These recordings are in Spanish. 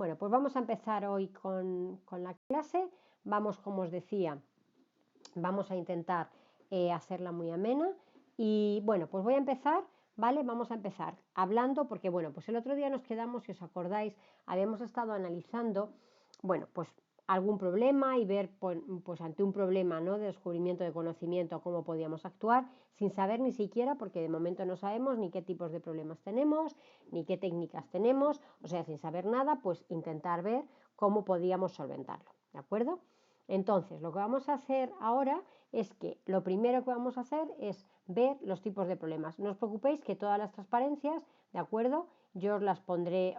Bueno, pues vamos a empezar hoy con la clase. Vamos, como os decía, vamos a intentar hacerla muy amena. Y bueno, pues voy a empezar, ¿vale? Vamos a empezar hablando, porque bueno, pues el otro día nos quedamos, si os acordáis, habíamos estado analizando, bueno, pues algún problema y ver, pues ante un problema, ¿no?, de descubrimiento de conocimiento, cómo podíamos actuar, sin saber ni siquiera, porque de momento no sabemos ni qué tipos de problemas tenemos, ni qué técnicas tenemos, o sea, sin saber nada, pues intentar ver cómo podíamos solventarlo, ¿de acuerdo? Entonces, lo que vamos a hacer ahora es que lo primero que vamos a hacer es ver los tipos de problemas. No os preocupéis que todas las transparencias, ¿de acuerdo? Yo os las pondré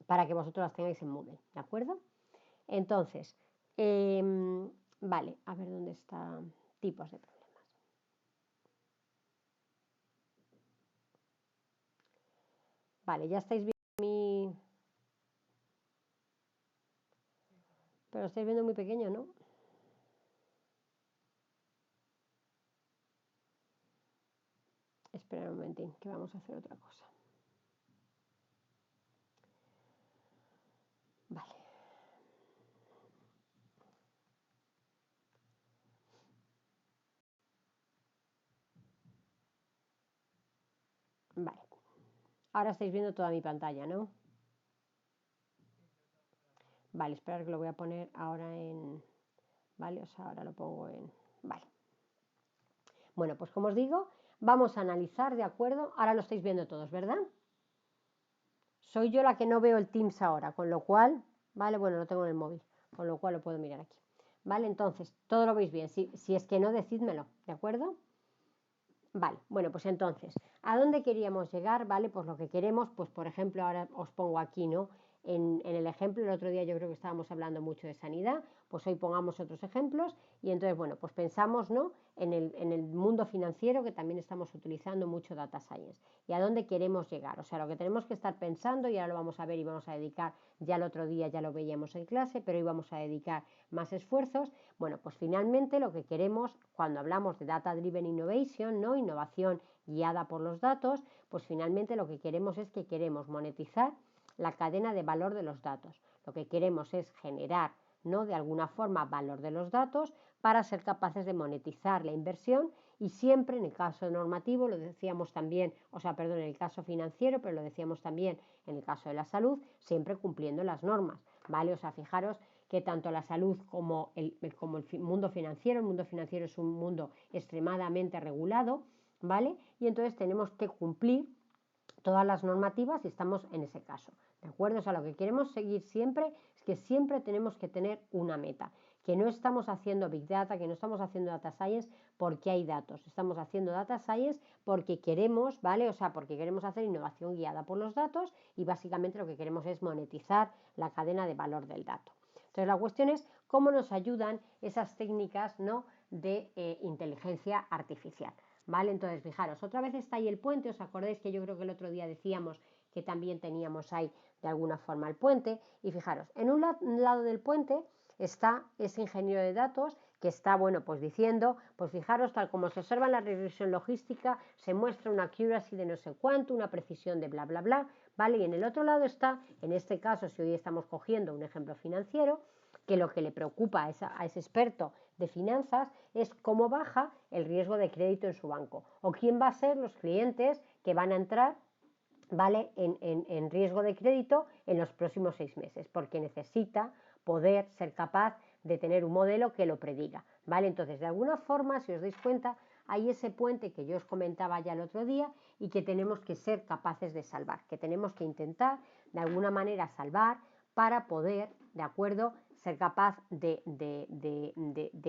para que vosotros las tengáis en Moodle, ¿de acuerdo? Entonces, vale, a ver dónde está tipos de problemas. Vale, ya estáis viendo mi... Pero lo estáis viendo muy pequeño, ¿no? Esperad un momentín, que vamos a hacer otra cosa. Vale. Vale. Ahora estáis viendo toda mi pantalla, ¿no? Vale, esperar que lo voy a poner ahora en... Vale, o sea, ahora lo pongo en... Vale. Bueno, pues como os digo, vamos a analizar, ¿de acuerdo? Ahora lo estáis viendo todos, ¿verdad? Soy yo la que no veo el Teams ahora, con lo cual, ¿vale? Bueno, lo tengo en el móvil, con lo cual lo puedo mirar aquí. ¿Vale? Entonces, todo lo veis bien. Si es que no, decídmelo, ¿de acuerdo? Vale, bueno, pues entonces, ¿a dónde queríamos llegar? Vale, pues lo que queremos, pues por ejemplo, ahora os pongo aquí, ¿no? En el ejemplo, el otro día yo creo que estábamos hablando mucho de sanidad, pues hoy pongamos otros ejemplos y entonces, bueno, pues pensamos, ¿no?, en el mundo financiero, que también estamos utilizando mucho data science. ¿Y a dónde queremos llegar? O sea, lo que tenemos que estar pensando, y ahora lo vamos a ver y vamos a dedicar, ya el otro día ya lo veíamos en clase, pero hoy vamos a dedicar más esfuerzos. Bueno, pues finalmente lo que queremos cuando hablamos de Data Driven Innovation, ¿no?, innovación guiada por los datos, pues finalmente lo que queremos es que queremos monetizar la cadena de valor de los datos. Lo que queremos es generar, ¿no?, de alguna forma valor de los datos para ser capaces de monetizar la inversión y siempre en el caso normativo, lo decíamos también, o sea, perdón, en el caso financiero, pero lo decíamos también en el caso de la salud, siempre cumpliendo las normas, ¿vale? O sea, fijaros que tanto la salud como el mundo financiero es un mundo extremadamente regulado, ¿vale? Y entonces tenemos que cumplir todas las normativas y estamos en ese caso, ¿de acuerdo? O sea, lo que queremos seguir siempre es que siempre tenemos que tener una meta, que no estamos haciendo Big Data, que no estamos haciendo Data Science porque hay datos, estamos haciendo Data Science porque queremos, ¿vale? O sea, porque queremos hacer innovación guiada por los datos y básicamente lo que queremos es monetizar la cadena de valor del dato. Entonces, la cuestión es cómo nos ayudan esas técnicas, ¿no?, de inteligencia artificial. ¿Vale? Entonces, fijaros, otra vez está ahí el puente. ¿Os acordáis que yo creo que el otro día decíamos que también teníamos ahí de alguna forma el puente? Y fijaros, en un lado del puente está ese ingeniero de datos que está, bueno, pues diciendo, pues fijaros, tal como se observa en la regresión logística, se muestra una accuracy de no sé cuánto, una precisión de bla, bla, bla, ¿vale? Y en el otro lado está, en este caso, si hoy estamos cogiendo un ejemplo financiero, que lo que le preocupa a ese experto de finanzas es cómo baja el riesgo de crédito en su banco o quién va a ser los clientes que van a entrar, ¿vale?, en riesgo de crédito en los próximos 6 meses, porque necesita poder ser capaz de tener un modelo que lo prediga, ¿vale? Entonces, de alguna forma, si os dais cuenta, hay ese puente que yo os comentaba ya el otro día y que tenemos que ser capaces de salvar, que tenemos que intentar de alguna manera salvar para poder, ¿de acuerdo?, ser capaz de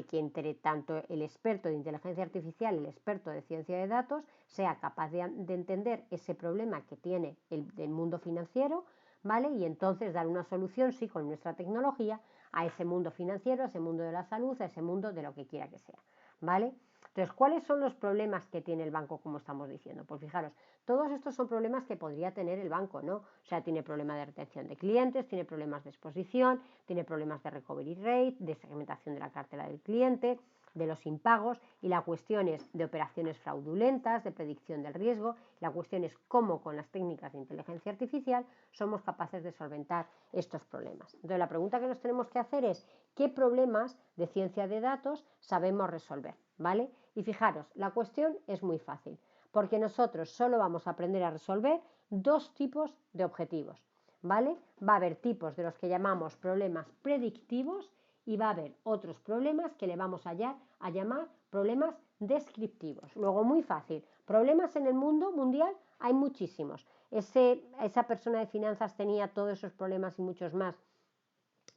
que entre tanto el experto de inteligencia artificial y el experto de ciencia de datos sea capaz de entender ese problema que tiene el mundo financiero, ¿vale? Y entonces dar una solución, sí, con nuestra tecnología, a ese mundo financiero, a ese mundo de la salud, a ese mundo de lo que quiera que sea, ¿vale? Entonces, ¿cuáles son los problemas que tiene el banco, como estamos diciendo? Pues fijaros, todos estos son problemas que podría tener el banco, ¿no? O sea, tiene problemas de retención de clientes, tiene problemas de exposición, tiene problemas de recovery rate, de segmentación de la cartera del cliente, de los impagos, y la cuestión es de operaciones fraudulentas, de predicción del riesgo. La cuestión es cómo con las técnicas de inteligencia artificial somos capaces de solventar estos problemas. Entonces, la pregunta que nos tenemos que hacer es ¿qué problemas de ciencia de datos sabemos resolver? ¿Vale? Y fijaros, la cuestión es muy fácil, porque nosotros solo vamos a aprender a resolver dos tipos de objetivos, ¿vale? Va a haber tipos de los que llamamos problemas predictivos y va a haber otros problemas que le vamos a llamar problemas descriptivos. Luego, muy fácil, problemas en el mundo mundial hay muchísimos. Esa persona de finanzas tenía todos esos problemas y muchos más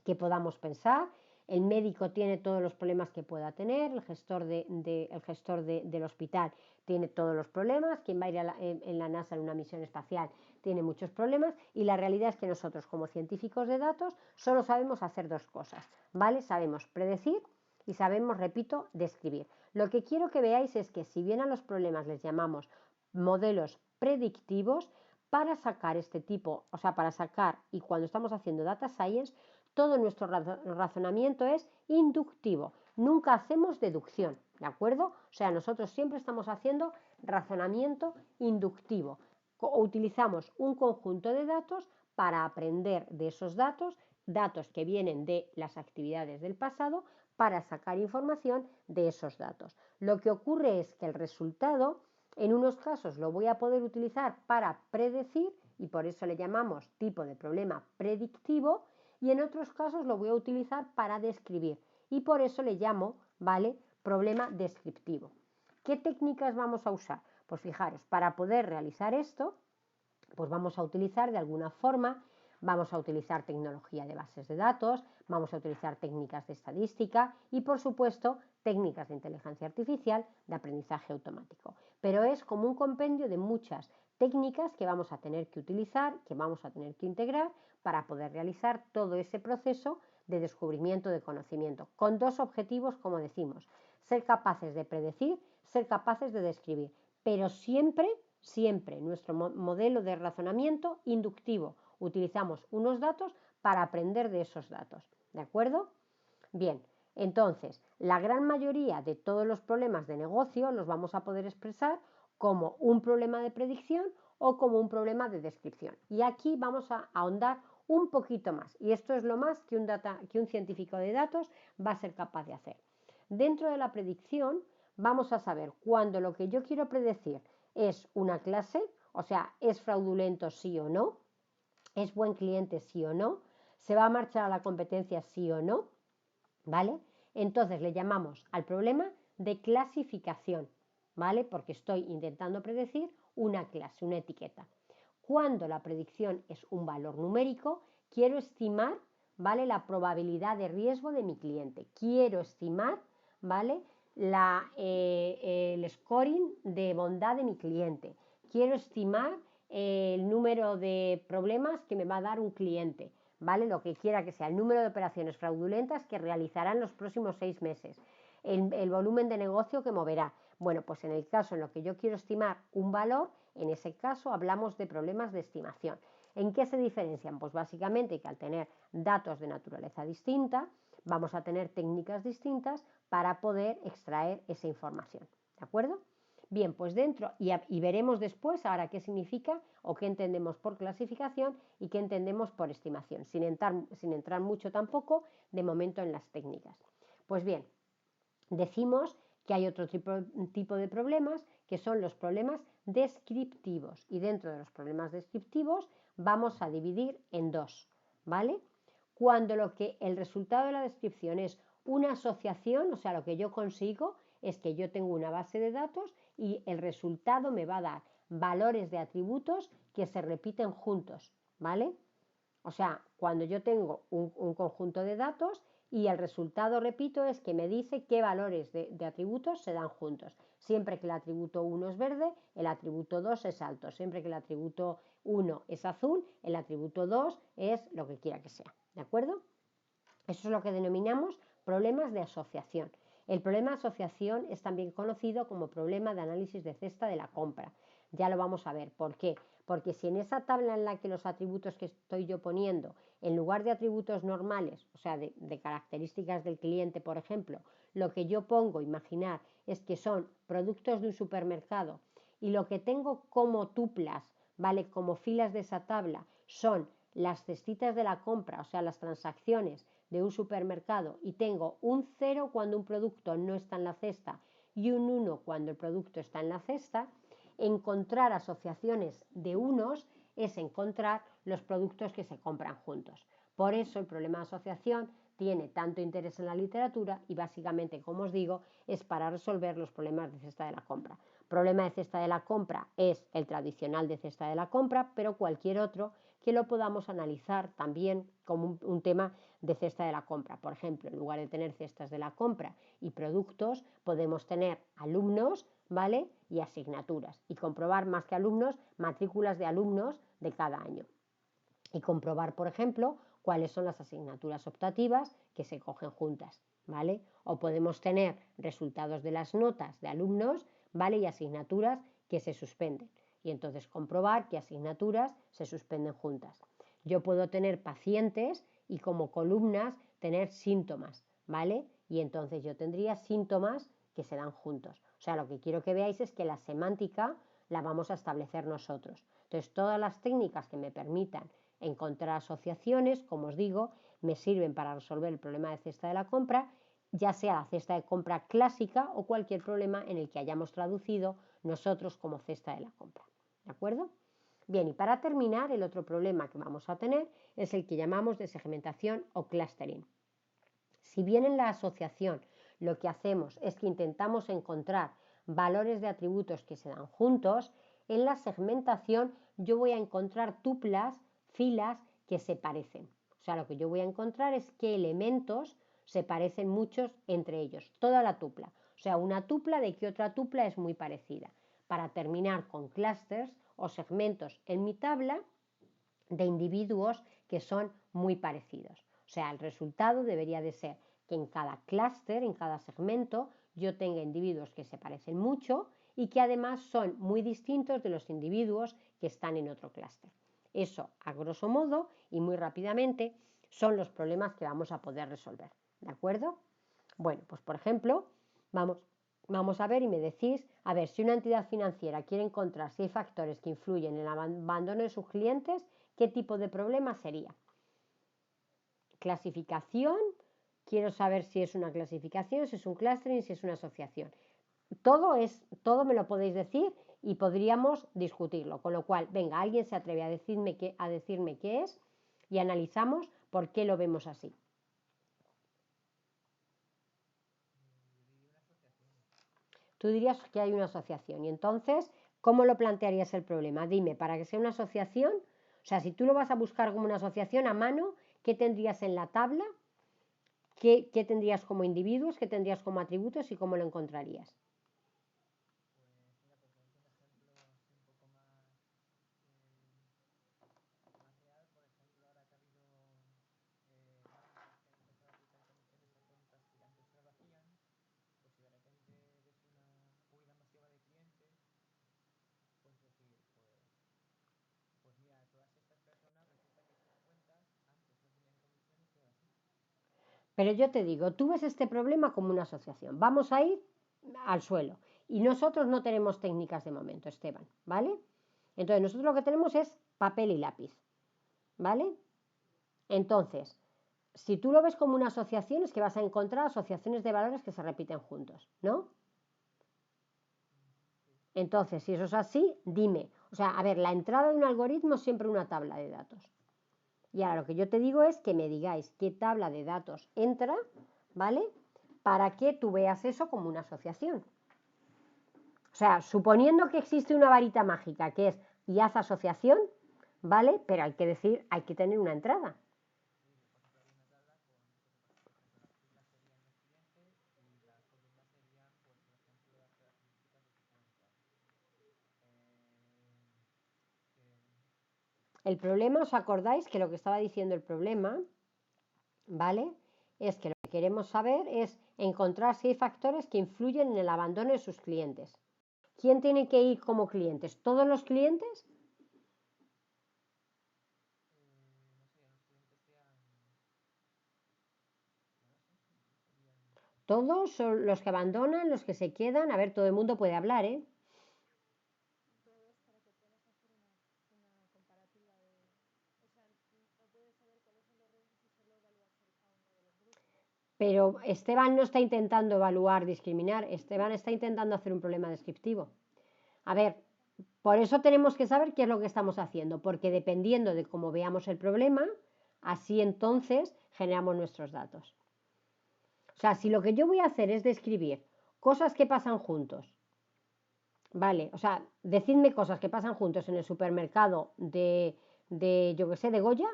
que podamos pensar. El médico tiene todos los problemas que pueda tener, el gestor del hospital tiene todos los problemas, quien va a ir en la NASA en una misión espacial tiene muchos problemas, y la realidad es que nosotros como científicos de datos solo sabemos hacer dos cosas, ¿vale? Sabemos predecir y sabemos, repito, describir. Lo que quiero que veáis es que si bien a los problemas les llamamos modelos predictivos, para sacar este tipo, o sea, para sacar, y cuando estamos haciendo data science, todo nuestro razonamiento es inductivo, nunca hacemos deducción, ¿de acuerdo? O sea, nosotros siempre estamos haciendo razonamiento inductivo. Utilizamos un conjunto de datos para aprender de esos datos, datos que vienen de las actividades del pasado, para sacar información de esos datos. Lo que ocurre es que el resultado, en unos casos lo voy a poder utilizar para predecir, y por eso le llamamos tipo de problema predictivo, y en otros casos lo voy a utilizar para describir, y por eso le llamo, ¿vale?, problema descriptivo. ¿Qué técnicas vamos a usar? Pues fijaros, para poder realizar esto, pues vamos a utilizar de alguna forma, vamos a utilizar tecnología de bases de datos, vamos a utilizar técnicas de estadística y, por supuesto, técnicas de inteligencia artificial de aprendizaje automático. Pero es como un compendio de muchas técnicas que vamos a tener que utilizar, que vamos a tener que integrar para poder realizar todo ese proceso de descubrimiento de conocimiento, con dos objetivos, como decimos: ser capaces de predecir, ser capaces de describir, pero siempre nuestro modelo de razonamiento inductivo. Utilizamos unos datos para aprender de esos datos, ¿de acuerdo? Bien, entonces, la gran mayoría de todos los problemas de negocio los vamos a poder expresar como un problema de predicción o como un problema de descripción. Y aquí vamos a ahondar un poquito más, y esto es lo más que un científico de datos va a ser capaz de hacer. Dentro de la predicción vamos a saber cuándo lo que yo quiero predecir es una clase, o sea, es fraudulento sí o no, es buen cliente sí o no, se va a marchar a la competencia sí o no, ¿vale? Entonces le llamamos al problema de clasificación, ¿vale? Porque estoy intentando predecir una clase, una etiqueta. Cuando la predicción es un valor numérico, quiero estimar, ¿vale?, la probabilidad de riesgo de mi cliente. Quiero estimar, ¿vale?, el scoring de bondad de mi cliente. Quiero estimar el número de problemas que me va a dar un cliente, ¿vale? Lo que quiera que sea, el número de operaciones fraudulentas que realizará en los próximos 6 meses, el volumen de negocio que moverá. Bueno, pues en el caso en lo que yo quiero estimar un valor, en ese caso hablamos de problemas de estimación. ¿En qué se diferencian? Pues básicamente que al tener datos de naturaleza distinta, vamos a tener técnicas distintas para poder extraer esa información, ¿de acuerdo? Bien, pues dentro, y veremos después ahora qué significa o qué entendemos por clasificación y qué entendemos por estimación, sin entrar mucho tampoco de momento en las técnicas. Pues bien, decimos que hay otro tipo de problemas, que son los problemas descriptivos, y dentro de los problemas descriptivos vamos a dividir en dos, ¿vale? Cuando el resultado de la descripción es una asociación, o sea, lo que yo consigo es que yo tengo una base de datos y el resultado me va a dar valores de atributos que se repiten juntos, ¿vale? O sea, cuando yo tengo un conjunto de datos y el resultado, repito, es que me dice qué valores de atributos se dan juntos. Siempre que el atributo 1 es verde, el atributo 2 es alto. Siempre que el atributo 1 es azul, el atributo 2 es lo que quiera que sea. ¿De acuerdo? Eso es lo que denominamos problemas de asociación. El problema de asociación es también conocido como problema de análisis de cesta de la compra. Ya lo vamos a ver. ¿Por qué? porque si en esa tabla en la que los atributos que estoy yo poniendo, en lugar de atributos normales, o sea, de características del cliente, por ejemplo, lo que yo pongo, imaginar, es que son productos de un supermercado y lo que tengo como tuplas, ¿vale? Como filas de esa tabla son las cestitas de la compra, o sea, las transacciones de un supermercado y tengo un 0 cuando un producto no está en la cesta y un 1 cuando el producto está en la cesta, encontrar asociaciones de unos es encontrar los productos que se compran juntos. Por eso el problema de asociación tiene tanto interés en la literatura y básicamente, como os digo, es para resolver los problemas de cesta de la compra. Problema de cesta de la compra es el tradicional de cesta de la compra, pero cualquier otro que lo podamos analizar también como un tema de cesta de la compra. Por ejemplo, en lugar de tener cestas de la compra y productos, podemos tener alumnos, ¿vale? Y asignaturas y comprobar más que alumnos, matrículas de alumnos de cada año. Y comprobar, por ejemplo, cuáles son las asignaturas optativas que se cogen juntas, ¿vale? O podemos tener resultados de las notas de alumnos, ¿vale? Y asignaturas que se suspenden. Y entonces comprobar qué asignaturas se suspenden juntas. Yo puedo tener pacientes y como columnas tener síntomas, ¿vale? Y entonces yo tendría síntomas que se dan juntos. O sea, lo que quiero que veáis es que la semántica la vamos a establecer nosotros. Entonces, todas las técnicas que me permitan encontrar asociaciones, como os digo, me sirven para resolver el problema de cesta de la compra, ya sea la cesta de compra clásica o cualquier problema en el que hayamos traducido nosotros como cesta de la compra. ¿De acuerdo? Bien, y para terminar, el otro problema que vamos a tener es el que llamamos de segmentación o clustering. Si bien en la asociación lo que hacemos es que intentamos encontrar valores de atributos que se dan juntos, en la segmentación yo voy a encontrar tuplas, filas que se parecen. O sea, lo que yo voy a encontrar es qué elementos se parecen muchos entre ellos, toda la tupla. O sea, una tupla de que otra tupla es muy parecida. Para terminar con clusters o segmentos en mi tabla de individuos que son muy parecidos. O sea, el resultado debería de ser que en cada clúster, en cada segmento, yo tenga individuos que se parecen mucho y que además son muy distintos de los individuos que están en otro clúster. Eso, a grosso modo y muy rápidamente, son los problemas que vamos a poder resolver. ¿De acuerdo? Bueno, pues por ejemplo, vamos a ver y me decís, a ver, si una entidad financiera quiere encontrar si hay factores que influyen en el abandono de sus clientes, ¿qué tipo de problema sería? Clasificación, quiero saber si es una clasificación, si es un clustering, si es una asociación. Todo me lo podéis decir y podríamos discutirlo, con lo cual, venga, alguien se atreve a decirme qué es y analizamos por qué lo vemos así. Tú dirías que hay una asociación y entonces, ¿cómo lo plantearías el problema? Dime, para que sea una asociación, o sea, si tú lo vas a buscar como una asociación a mano, ¿qué tendrías en la tabla? ¿Qué tendrías como individuos? ¿Qué tendrías como atributos y cómo lo encontrarías? Pero yo te digo, tú ves este problema como una asociación. Vamos a ir al suelo. Y nosotros no tenemos técnicas de momento, Esteban, ¿vale? Entonces, nosotros lo que tenemos es papel y lápiz, ¿vale? Entonces, si tú lo ves como una asociación, es que vas a encontrar asociaciones de valores que se repiten juntos, ¿no? Entonces, si eso es así, dime. O sea, a ver, la entrada de un algoritmo es siempre una tabla de datos. Y ahora lo que yo te digo es que me digáis qué tabla de datos entra, ¿vale? Para que tú veas eso como una asociación. O sea, suponiendo que existe una varita mágica que es y haz asociación, ¿vale? Pero hay que decir, hay que tener una entrada. El problema, ¿os acordáis que lo que estaba diciendo el problema, ¿vale? Es que lo que queremos saber es encontrar si hay factores que influyen en el abandono de sus clientes. ¿Quién tiene que ir como clientes? ¿Todos los clientes? Todos son los que abandonan, los que se quedan. A ver, todo el mundo puede hablar, ¿eh? Pero Esteban no está intentando evaluar, discriminar. Esteban está intentando hacer un problema descriptivo. A ver, por eso tenemos que saber qué es lo que estamos haciendo, porque dependiendo de cómo veamos el problema, así entonces generamos nuestros datos. O sea, si lo que yo voy a hacer es describir cosas que pasan juntos, ¿vale? O sea, decidme cosas que pasan juntos en el supermercado yo qué sé, de Goya,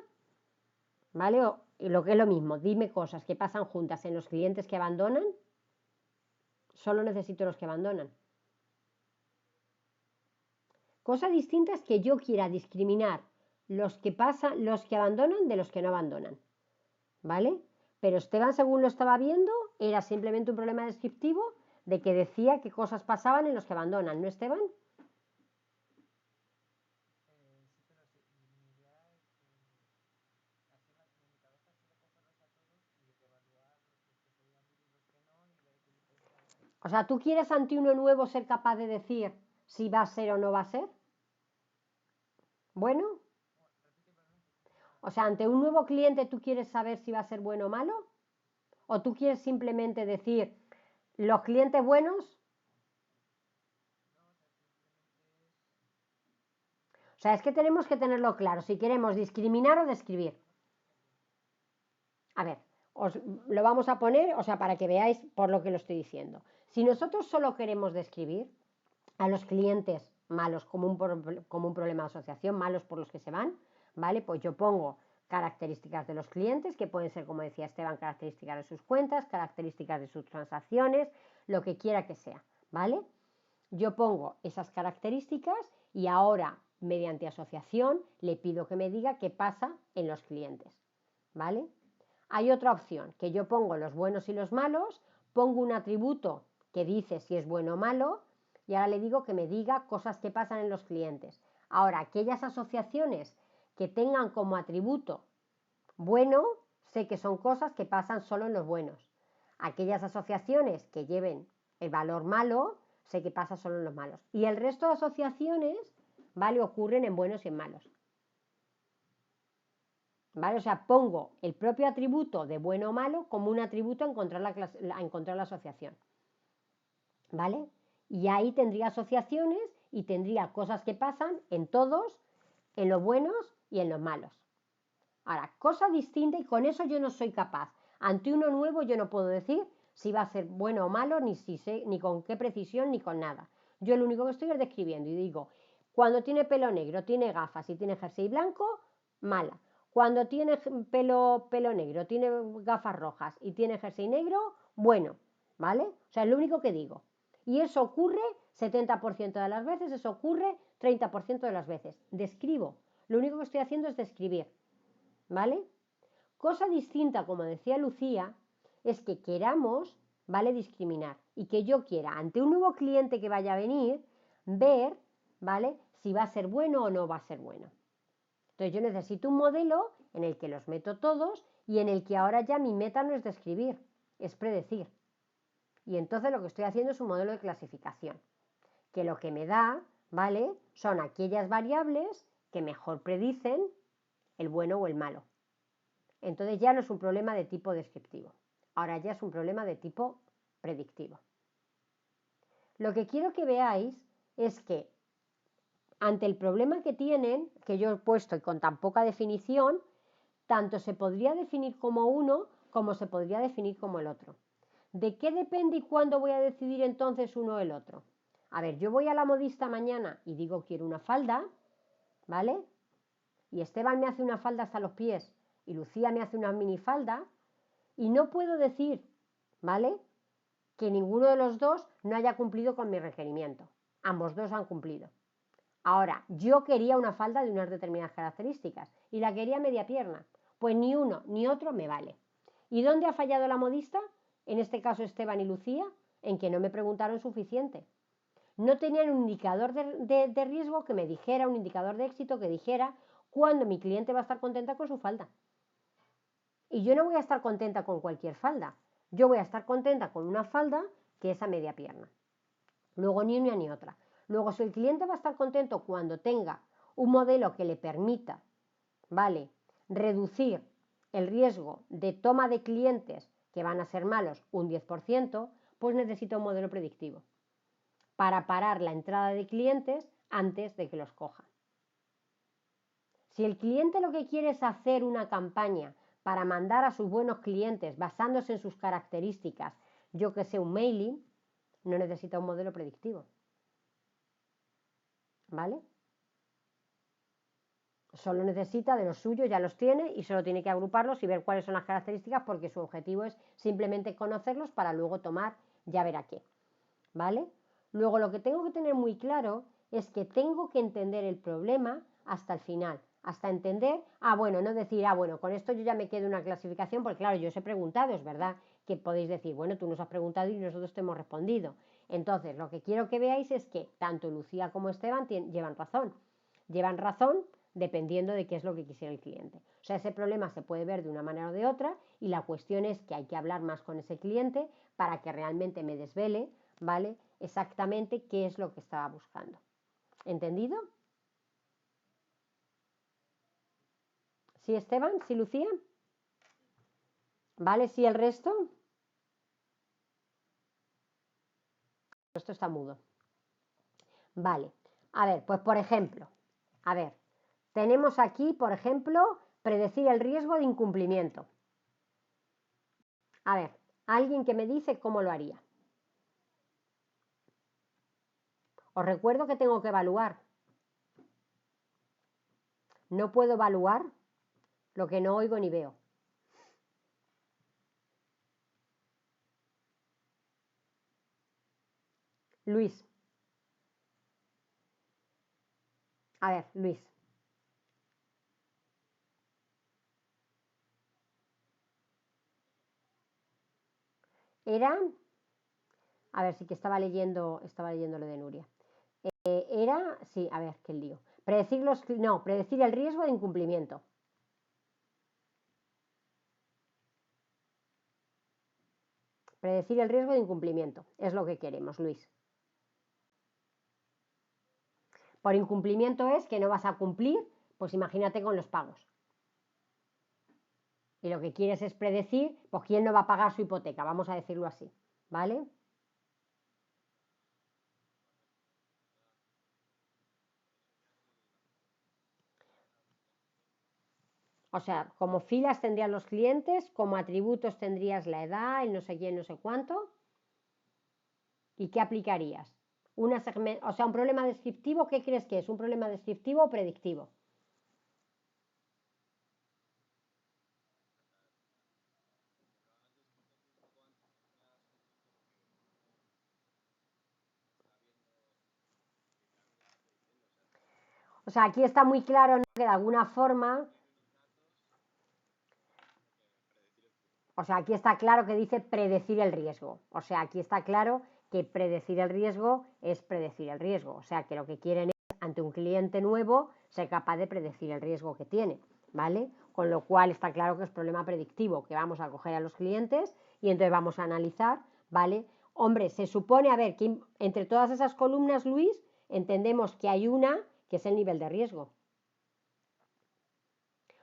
¿vale? O lo que es lo mismo, dime cosas que pasan juntas en los clientes que abandonan, solo necesito los que abandonan. Cosa distinta es que yo quiera discriminar los que pasan, los que abandonan de los que no abandonan, ¿vale? Pero Esteban, según lo estaba viendo, era simplemente un problema descriptivo de que decía qué cosas pasaban en los que abandonan, ¿no, Esteban? O sea, ¿tú quieres ante uno nuevo ser capaz de decir si va a ser o no va a ser? Bueno, o sea, ante un nuevo cliente tú quieres saber si va a ser bueno o malo, o tú quieres simplemente decir los clientes buenos. O sea, es que tenemos que tenerlo claro si queremos discriminar o describir. A ver, os lo vamos a poner, o sea, para que veáis por lo que lo estoy diciendo. Si nosotros solo queremos describir a los clientes malos como un problema de asociación, malos por los que se van, ¿vale? Pues yo pongo características de los clientes, que pueden ser, como decía Esteban, características de sus cuentas, características de sus transacciones, lo que quiera que sea, ¿vale? Yo pongo esas características y ahora, mediante asociación, le pido que me diga qué pasa en los clientes, ¿vale? Hay otra opción, que yo pongo los buenos y los malos, pongo un atributo que dice si es bueno o malo y ahora le digo que me diga cosas que pasan en los clientes. Ahora, aquellas asociaciones que tengan como atributo bueno, sé que son cosas que pasan solo en los buenos. Aquellas asociaciones que lleven el valor malo, sé que pasa solo en los malos. Y el resto de asociaciones, ¿vale? Ocurren en buenos y en malos. ¿Vale? O sea, pongo el propio atributo de bueno o malo como un atributo a encontrar la asociación. ¿Vale? Y ahí tendría asociaciones y tendría cosas que pasan en todos, en los buenos y en los malos. Ahora, cosa distinta y con eso yo no soy capaz. Ante uno nuevo yo no puedo decir si va a ser bueno o malo, ni si sé, ni con qué precisión, ni con nada. Yo lo único que estoy es describiendo y digo, cuando tiene pelo negro, tiene gafas y tiene jersey blanco, mala. Cuando tiene pelo negro, tiene gafas rojas y tiene jersey negro, bueno, ¿vale? O sea, es lo único que digo. Y eso ocurre 70% de las veces, eso ocurre 30% de las veces. Describo. Lo único que estoy haciendo es describir. ¿Vale? Cosa distinta, como decía Lucía, es que queramos, ¿vale? Discriminar y que yo quiera, ante un nuevo cliente que vaya a venir, ver, ¿vale? Si va a ser bueno o no va a ser bueno. Entonces yo necesito un modelo en el que los meto todos y en el que ahora ya mi meta no es describir, es predecir. Y entonces lo que estoy haciendo es un modelo de clasificación, que lo que me da, ¿vale? Son aquellas variables que mejor predicen el bueno o el malo. Entonces ya no es un problema de tipo descriptivo, ahora ya es un problema de tipo predictivo. Lo que quiero que veáis es que ante el problema que tienen, que yo he puesto y con tan poca definición, tanto se podría definir como uno como se podría definir como el otro. ¿De qué depende y cuándo voy a decidir entonces uno o el otro? A ver, yo voy a la modista mañana y digo quiero una falda, ¿vale? Y Esteban me hace una falda hasta los pies y Lucía me hace una minifalda, y no puedo decir, ¿vale? Que ninguno de los dos no haya cumplido con mi requerimiento. Ambos dos han cumplido. Ahora, yo quería una falda de unas determinadas características y la quería media pierna. Pues ni uno ni otro me vale. ¿Y dónde ha fallado la modista? En este caso Esteban y Lucía, en que no me preguntaron suficiente. No tenían un indicador de riesgo que me dijera, un indicador de éxito que dijera cuándo mi cliente va a estar contenta con su falda. Y yo no voy a estar contenta con cualquier falda. Yo voy a estar contenta con una falda que es a media pierna. Luego ni una ni otra. Luego, si el cliente va a estar contento cuando tenga un modelo que le permita, ¿vale?, reducir el riesgo de toma de clientes que van a ser malos un 10%, pues necesita un modelo predictivo para parar la entrada de clientes antes de que los coja. Si el cliente lo que quiere es hacer una campaña para mandar a sus buenos clientes basándose en sus características, yo que sé, un mailing, no necesita un modelo predictivo. ¿Vale? Solo necesita de los suyos, ya los tiene y solo tiene que agruparlos y ver cuáles son las características, porque su objetivo es simplemente conocerlos para luego tomar ya verá qué. ¿Vale? Luego lo que tengo que tener muy claro es que tengo que entender el problema hasta el final, hasta entender, bueno, no decir, bueno, con esto yo ya me quedo una clasificación, porque claro, yo os he preguntado, es verdad que podéis decir, bueno, tú nos has preguntado y nosotros te hemos respondido. Entonces, lo que quiero que veáis es que tanto Lucía como Esteban llevan razón. Llevan razón dependiendo de qué es lo que quisiera el cliente. O sea, ese problema se puede ver de una manera o de otra y la cuestión es que hay que hablar más con ese cliente para que realmente me desvele, ¿vale?, exactamente qué es lo que estaba buscando. ¿Entendido? ¿Sí, Esteban? ¿Sí, Lucía? ¿Vale? ¿Sí, el resto? Esto está mudo. Vale. A ver, pues por ejemplo, tenemos aquí, por ejemplo, predecir el riesgo de incumplimiento. A ver, alguien que me dice cómo lo haría. Os recuerdo que tengo que evaluar. No puedo evaluar lo que no oigo ni veo. Luis. A ver, Luis. Era, a ver, sí que estaba leyendo lo de Nuria. Era, sí, a ver, qué lío. Predecir el riesgo de incumplimiento. Predecir el riesgo de incumplimiento. Es lo que queremos, Luis. Por incumplimiento es que no vas a cumplir, pues imagínate con los pagos. Y lo que quieres es predecir, pues quién no va a pagar su hipoteca, vamos a decirlo así, ¿vale? O sea, como filas tendrían los clientes, como atributos tendrías la edad, el no sé quién, no sé cuánto. ¿Y qué aplicarías? O sea, un problema descriptivo, ¿qué crees que es? ¿Un problema descriptivo o predictivo? O sea, aquí está muy claro, ¿no?, que de alguna forma, o sea, aquí está claro que dice predecir el riesgo. O sea, aquí está claro que predecir el riesgo es predecir el riesgo. O sea, que lo que quieren es, ante un cliente nuevo, ser capaz de predecir el riesgo que tiene, ¿vale? Con lo cual está claro que es problema predictivo, que vamos a coger a los clientes y entonces vamos a analizar, ¿vale? Hombre, se supone, a ver, que entre todas esas columnas, Luis, entendemos que hay una que es el nivel de riesgo.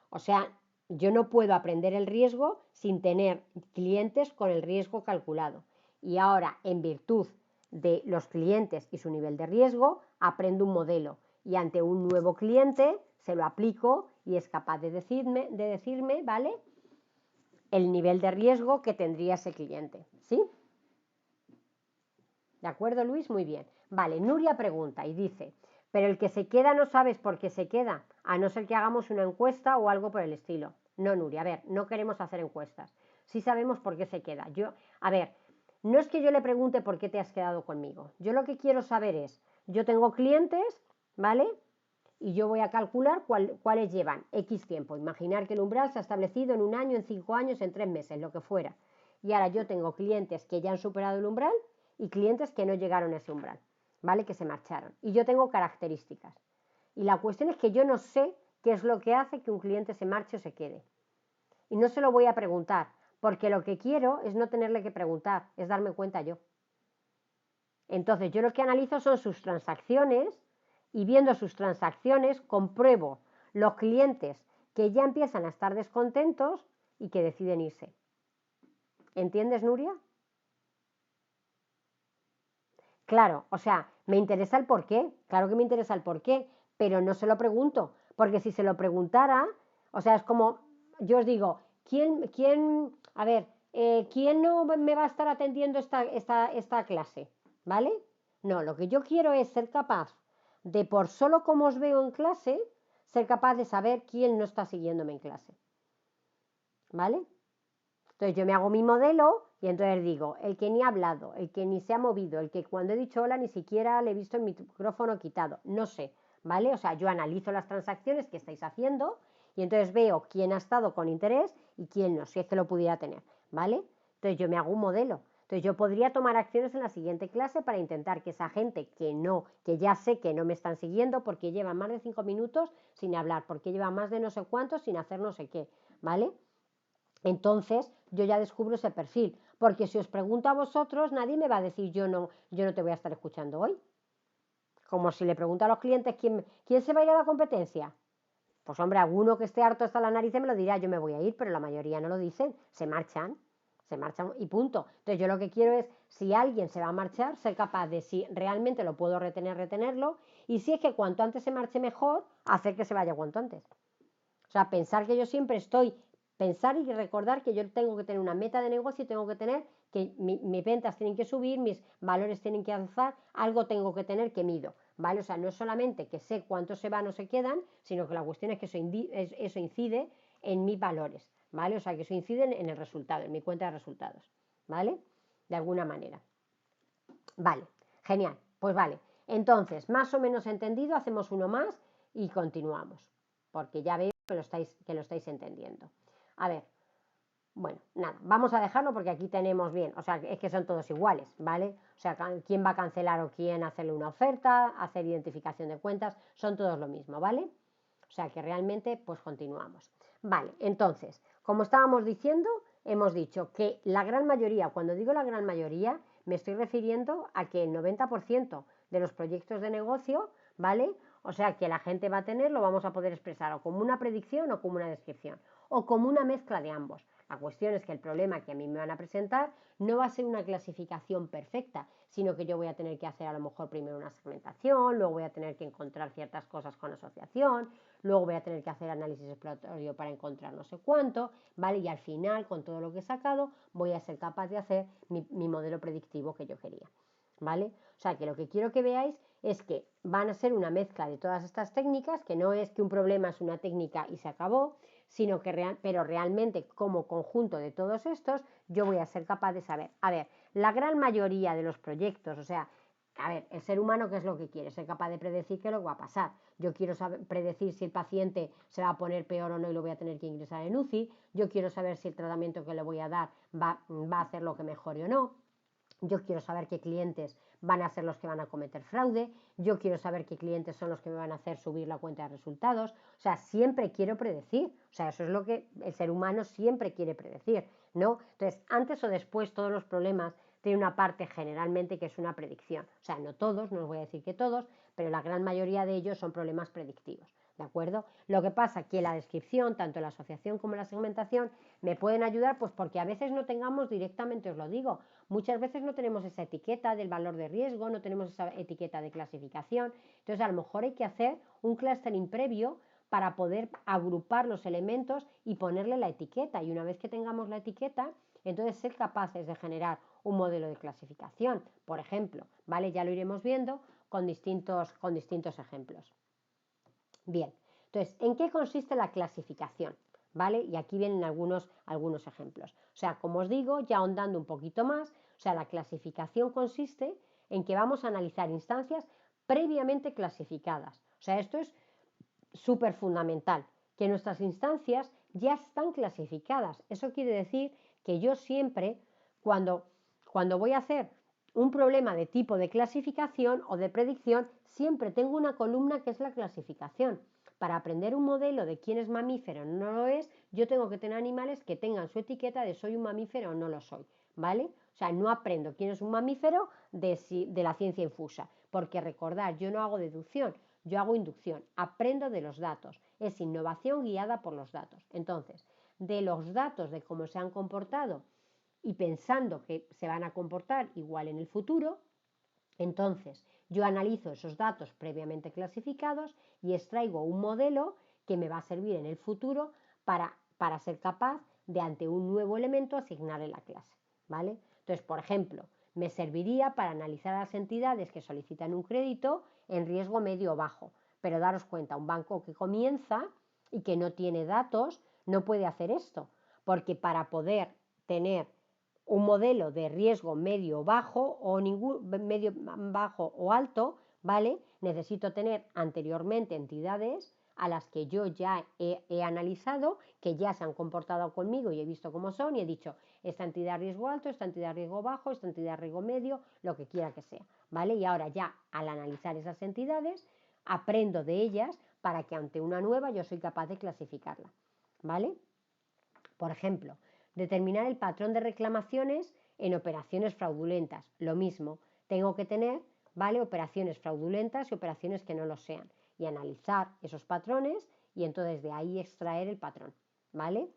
O sea, yo no puedo aprender el riesgo sin tener clientes con el riesgo calculado. Y ahora, en virtud de los clientes y su nivel de riesgo, aprendo un modelo. Y ante un nuevo cliente se lo aplico y es capaz de decirme, ¿vale?, el nivel de riesgo que tendría ese cliente. ¿Sí? ¿De acuerdo, Luis? Muy bien. Vale, Nuria pregunta y dice, pero el que se queda no sabes por qué se queda, a no ser que hagamos una encuesta o algo por el estilo. No, Nuria, a ver, no queremos hacer encuestas. Sí sabemos por qué se queda. A ver, no es que yo le pregunte por qué te has quedado conmigo. Yo lo que quiero saber es, yo tengo clientes, ¿vale? Y yo voy a calcular cuáles llevan X tiempo. Imaginar que el umbral se ha establecido en 1 año, en 5 años, en 3 meses, lo que fuera. Y ahora yo tengo clientes que ya han superado el umbral y clientes que no llegaron a ese umbral, ¿vale?, que se marcharon. Y yo tengo características. Y la cuestión es que yo no sé qué es lo que hace que un cliente se marche o se quede. Y no se lo voy a preguntar, porque lo que quiero es no tenerle que preguntar, es darme cuenta yo. Entonces yo lo que analizo son sus transacciones y viendo sus transacciones compruebo los clientes que ya empiezan a estar descontentos y que deciden irse. ¿Entiendes, Nuria? Claro, o sea, me interesa el porqué, claro que me interesa el porqué, pero no se lo pregunto, porque si se lo preguntara, o sea, es como, yo os digo, a ver, ¿quién no me va a estar atendiendo esta clase? ¿Vale? No, lo que yo quiero es ser capaz de, por solo como os veo en clase, ser capaz de saber quién no está siguiéndome en clase. ¿Vale? Entonces yo me hago mi modelo y entonces digo, el que ni ha hablado, el que ni se ha movido, el que cuando he dicho hola ni siquiera le he visto el micrófono quitado, no sé, ¿vale? O sea, yo analizo las transacciones que estáis haciendo y entonces veo quién ha estado con interés y quién no, si es que lo pudiera tener, ¿vale? Entonces yo me hago un modelo. Entonces yo podría tomar acciones en la siguiente clase para intentar que esa gente que no, que ya sé que no me están siguiendo porque llevan más de 5 minutos sin hablar, porque llevan más de no sé cuántos sin hacer no sé qué, ¿vale? Entonces yo ya descubro ese perfil, porque si os pregunto a vosotros, nadie me va a decir yo no te voy a estar escuchando hoy. Como si le pregunto a los clientes quién se va a ir a la competencia. Pues hombre, alguno que esté harto hasta la nariz me lo dirá, yo me voy a ir, pero la mayoría no lo dicen, se marchan y punto. Entonces yo lo que quiero es, si alguien se va a marchar, ser capaz de, si realmente lo puedo retener, retenerlo, y si es que cuanto antes se marche mejor, hacer que se vaya cuanto antes. O sea, pensar que yo siempre pensar y recordar que yo tengo que tener una meta de negocio y tengo que tener que mis ventas tienen que subir, mis valores tienen que alzar, algo tengo que tener que mido, ¿vale? O sea, no es solamente que sé cuántos se van o se quedan, sino que la cuestión es que eso incide en mis valores, ¿vale? O sea, que eso incide en el resultado, en mi cuenta de resultados, ¿vale? De alguna manera. Vale, genial, pues vale. Entonces, más o menos entendido, hacemos uno más y continuamos, porque ya veo que lo estáis entendiendo. A ver, bueno, nada, vamos a dejarlo porque aquí tenemos bien, o sea, es que son todos iguales, ¿vale? O sea, quién va a cancelar o quién hacerle una oferta, hacer identificación de cuentas, son todos lo mismo, ¿vale? O sea, que realmente, pues continuamos. Vale, entonces, como estábamos diciendo, hemos dicho que la gran mayoría, cuando digo la gran mayoría, me estoy refiriendo a que el 90% de los proyectos de negocio, ¿vale? O sea, que la gente va a tener, lo vamos a poder expresar o como una predicción o como una descripción, o como una mezcla de ambos. La cuestión es que el problema que a mí me van a presentar no va a ser una clasificación perfecta, sino que yo voy a tener que hacer a lo mejor primero una segmentación, luego voy a tener que encontrar ciertas cosas con asociación, luego voy a tener que hacer análisis exploratorio para encontrar no sé cuánto, ¿vale? Y al final, con todo lo que he sacado, voy a ser capaz de hacer mi modelo predictivo que yo quería, ¿vale? O sea, que lo que quiero que veáis es que van a ser una mezcla de todas estas técnicas, que no es que un problema es una técnica y se acabó, sino que pero realmente como conjunto de todos estos, yo voy a ser capaz de saber, a ver, la gran mayoría de los proyectos, o sea, a ver, el ser humano, ¿qué es lo que quiere? Ser capaz de predecir qué es lo que va a pasar. Yo quiero predecir si el paciente se va a poner peor o no y lo voy a tener que ingresar en UCI. Yo quiero saber si el tratamiento que le voy a dar va a hacer lo que mejore o no. Yo quiero saber qué clientes van a ser los que van a cometer fraude, yo quiero saber qué clientes son los que me van a hacer subir la cuenta de resultados, o sea, siempre quiero predecir, o sea, eso es lo que el ser humano siempre quiere predecir, ¿no? Entonces, antes o después todos los problemas tienen una parte generalmente que es una predicción, o sea, no todos, no os voy a decir que todos, pero la gran mayoría de ellos son problemas predictivos. ¿De acuerdo? Lo que pasa que la descripción, tanto la asociación como la segmentación, me pueden ayudar, pues porque a veces no tengamos directamente, os lo digo, muchas veces no tenemos esa etiqueta del valor de riesgo, no tenemos esa etiqueta de clasificación, entonces a lo mejor hay que hacer un clustering previo para poder agrupar los elementos y ponerle la etiqueta, y una vez que tengamos la etiqueta, entonces ser capaces de generar un modelo de clasificación, por ejemplo, ¿vale? Ya lo iremos viendo con distintos ejemplos. Bien, entonces, ¿en qué consiste la clasificación? ¿Vale? Y aquí vienen algunos ejemplos. O sea, como os digo, ya ahondando un poquito más, o sea, la clasificación consiste en que vamos a analizar instancias previamente clasificadas. O sea, esto es súper fundamental, que nuestras instancias ya están clasificadas. Eso quiere decir que yo siempre, cuando voy a hacer un problema de tipo de clasificación o de predicción, siempre tengo una columna que es la clasificación, para aprender un modelo de quién es mamífero o no lo es, yo tengo que tener animales que tengan su etiqueta de soy un mamífero o no lo soy, ¿vale? O sea, no aprendo quién es un mamífero de la ciencia infusa, porque recordar, yo no hago deducción, yo hago inducción, aprendo de los datos, es innovación guiada por los datos. Entonces, de los datos de cómo se han comportado y pensando que se van a comportar igual en el futuro, entonces yo analizo esos datos previamente clasificados y extraigo un modelo que me va a servir en el futuro para ser capaz de ante un nuevo elemento asignarle la clase, ¿vale? Entonces, por ejemplo, me serviría para analizar a las entidades que solicitan un crédito en riesgo medio o bajo, pero daros cuenta, un banco que comienza y que no tiene datos no puede hacer esto, porque para poder tener un modelo de riesgo medio bajo o ningún medio bajo o alto, ¿vale? Necesito tener anteriormente entidades a las que yo ya he analizado, que ya se han comportado conmigo y he visto cómo son y he dicho, esta entidad riesgo alto, esta entidad riesgo bajo, esta entidad riesgo medio, lo que quiera que sea, ¿vale? Y ahora ya al analizar esas entidades, aprendo de ellas para que ante una nueva yo soy capaz de clasificarla, ¿vale? Por ejemplo, determinar el patrón de reclamaciones en operaciones fraudulentas. Lo mismo, tengo que tener, ¿vale?, operaciones fraudulentas y operaciones que no lo sean. Y analizar esos patrones y entonces de ahí extraer el patrón, ¿vale?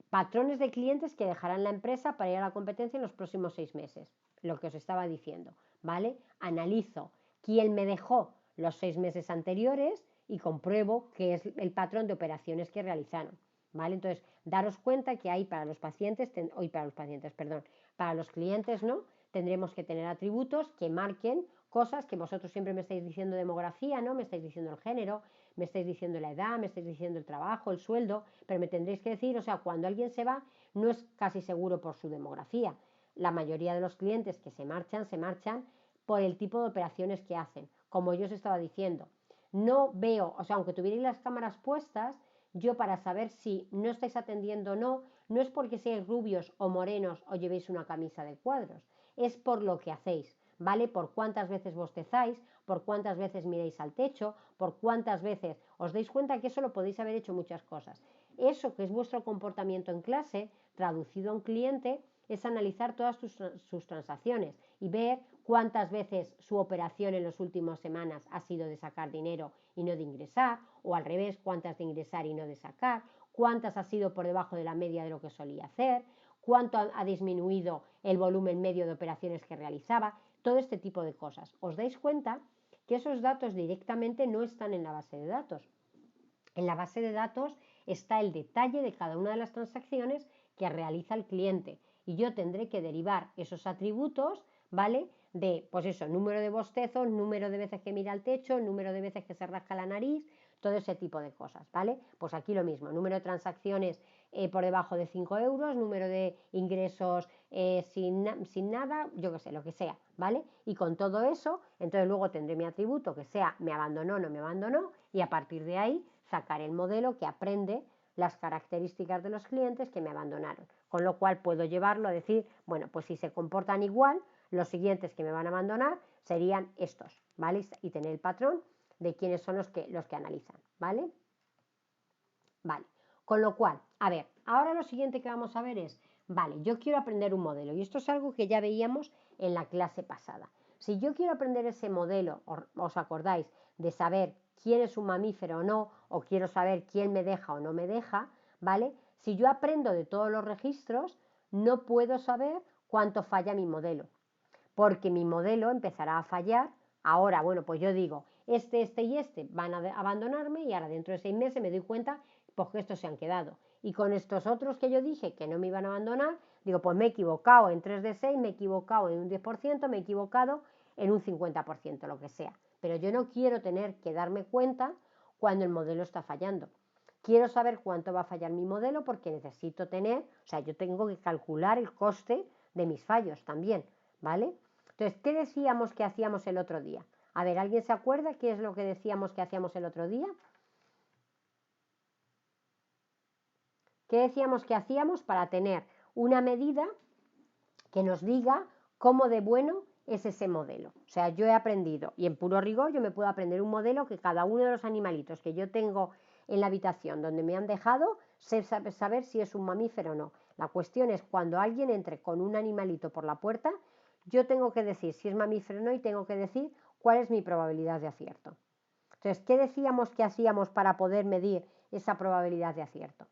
Patrones de clientes que dejarán la empresa para ir a la competencia en los próximos 6 meses. Lo que os estaba diciendo, ¿vale? Analizo quién me dejó los 6 meses anteriores y compruebo qué es el patrón de operaciones que realizaron, ¿vale? Entonces, daros cuenta que hay para los pacientes, para los clientes, ¿no? Tendremos que tener atributos que marquen cosas que vosotros siempre me estáis diciendo demografía, ¿no? Me estáis diciendo el género, me estáis diciendo la edad, me estáis diciendo el trabajo, el sueldo, pero me tendréis que decir, o sea, cuando alguien se va, no es casi seguro por su demografía. La mayoría de los clientes que se marchan por el tipo de operaciones que hacen. Como yo os estaba diciendo, no veo, o sea, aunque tuvierais las cámaras puestas, yo para saber si no estáis atendiendo o no, no es porque seáis rubios o morenos o llevéis una camisa de cuadros, es por lo que hacéis, ¿vale? Por cuántas veces bostezáis, por cuántas veces miráis al techo, por cuántas veces os dais cuenta que eso lo podéis haber hecho muchas cosas. Eso que es vuestro comportamiento en clase, traducido a un cliente, es analizar todas sus transacciones y ver cuántas veces su operación en las últimas semanas ha sido de sacar dinero y no de ingresar, o al revés, cuántas de ingresar y no de sacar, cuántas ha sido por debajo de la media de lo que solía hacer, cuánto ha disminuido el volumen medio de operaciones que realizaba, todo este tipo de cosas. ¿Os dais cuenta que esos datos directamente no están en la base de datos? En la base de datos está el detalle de cada una de las transacciones que realiza el cliente y yo tendré que derivar esos atributos, ¿vale? De, pues eso, número de bostezos, número de veces que mira al techo, número de veces que se rasca la nariz, todo ese tipo de cosas, ¿vale? Pues aquí lo mismo, número de transacciones por debajo de 5 euros, número de ingresos sin nada, yo qué sé, lo que sea, ¿vale? Y con todo eso, entonces luego tendré mi atributo que sea me abandonó, no me abandonó, y a partir de ahí sacar el modelo que aprende las características de los clientes que me abandonaron, con lo cual puedo llevarlo a decir, bueno, pues si se comportan igual, los siguientes que me van a abandonar serían estos, ¿vale? Y tener el patrón de quiénes son los que analizan, ¿vale? Vale, con lo cual, a ver, ahora lo siguiente que vamos a ver es, vale, yo quiero aprender un modelo y esto es algo que ya veíamos en la clase pasada. Si yo quiero aprender ese modelo, os acordáis de saber quién es un mamífero o no, o quiero saber quién me deja o no me deja, ¿vale? Si yo aprendo de todos los registros, no puedo saber cuánto falla mi modelo, porque mi modelo empezará a fallar. Ahora, bueno, pues yo digo, este y este van a abandonarme y ahora dentro de 6 meses me doy cuenta pues que estos se han quedado. Y con estos otros que yo dije que no me iban a abandonar, digo, pues me he equivocado en 3 de 6, me he equivocado en un 10%, me he equivocado en un 50%, lo que sea. Pero yo no quiero tener que darme cuenta cuando el modelo está fallando. Quiero saber cuánto va a fallar mi modelo porque necesito tener, o sea, yo tengo que calcular el coste de mis fallos también, ¿vale? Entonces, ¿qué decíamos que hacíamos el otro día? A ver, ¿alguien se acuerda qué es lo que decíamos que hacíamos el otro día? ¿Qué decíamos que hacíamos para tener una medida que nos diga cómo de bueno es ese modelo. O sea, yo he aprendido, y en puro rigor yo me puedo aprender un modelo que cada uno de los animalitos que yo tengo en la habitación donde me han dejado, sé saber si es un mamífero o no. La cuestión es cuando alguien entre con un animalito por la puerta, yo tengo que decir si es mamífero o no y tengo que decir cuál es mi probabilidad de acierto. Entonces, ¿qué decíamos que hacíamos para poder medir esa probabilidad de acierto?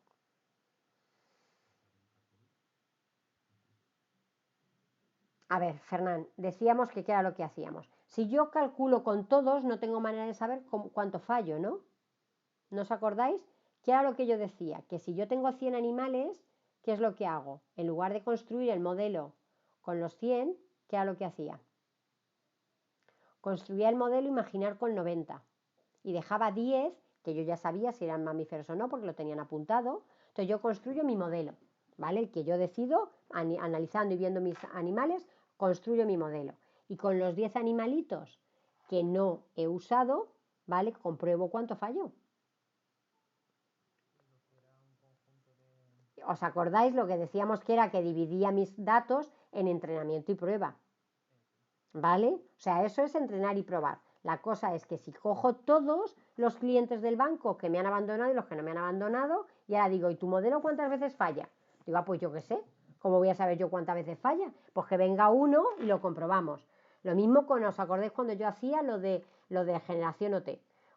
A ver, Fernán, decíamos que qué era lo que hacíamos. Si yo calculo con todos, no tengo manera de saber cuánto fallo, ¿no? ¿No os acordáis? ¿Qué era lo que yo decía? Que si yo tengo 100 animales, ¿qué es lo que hago? En lugar de construir el modelo con los 100, ¿qué era lo que hacía? Construía el modelo imaginar con 90 y dejaba 10, que yo ya sabía si eran mamíferos o no, porque lo tenían apuntado. Entonces yo construyo mi modelo, ¿vale? El que yo decido, analizando y viendo mis animales, construyo mi modelo. Y con los 10 animalitos que no he usado, ¿vale? Compruebo cuánto falló. ¿Os acordáis lo que decíamos que era que dividía mis datos en entrenamiento y prueba? ¿Vale? O sea, eso es entrenar y probar. La cosa es que si cojo todos los clientes del banco que me han abandonado y los que no me han abandonado, y ahora digo, ¿y tu modelo cuántas veces falla? Digo, ah, pues yo qué sé. ¿Cómo voy a saber yo cuántas veces falla? Pues que venga uno y lo comprobamos. Lo mismo con, ¿os acordáis cuando yo hacía lo de generación OT?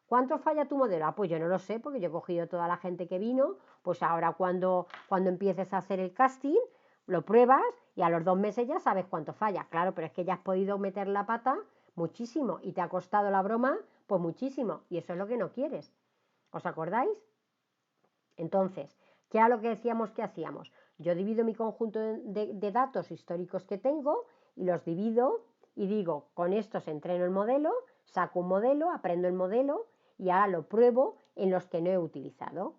¿Cuánto falla tu modelo? Ah, pues yo no lo sé, porque yo he cogido toda la gente que vino, pues ahora cuando empieces a hacer el casting, lo pruebas y a los 2 meses ya sabes cuánto falla. Claro, pero es que ya has podido meter la pata muchísimo y te ha costado la broma, pues muchísimo. Y eso es lo que no quieres. ¿Os acordáis? Entonces, ¿qué era lo que decíamos que hacíamos? Yo divido mi conjunto de datos históricos que tengo y los divido y digo, con estos entreno el modelo, saco un modelo, aprendo el modelo y ahora lo pruebo en los que no he utilizado.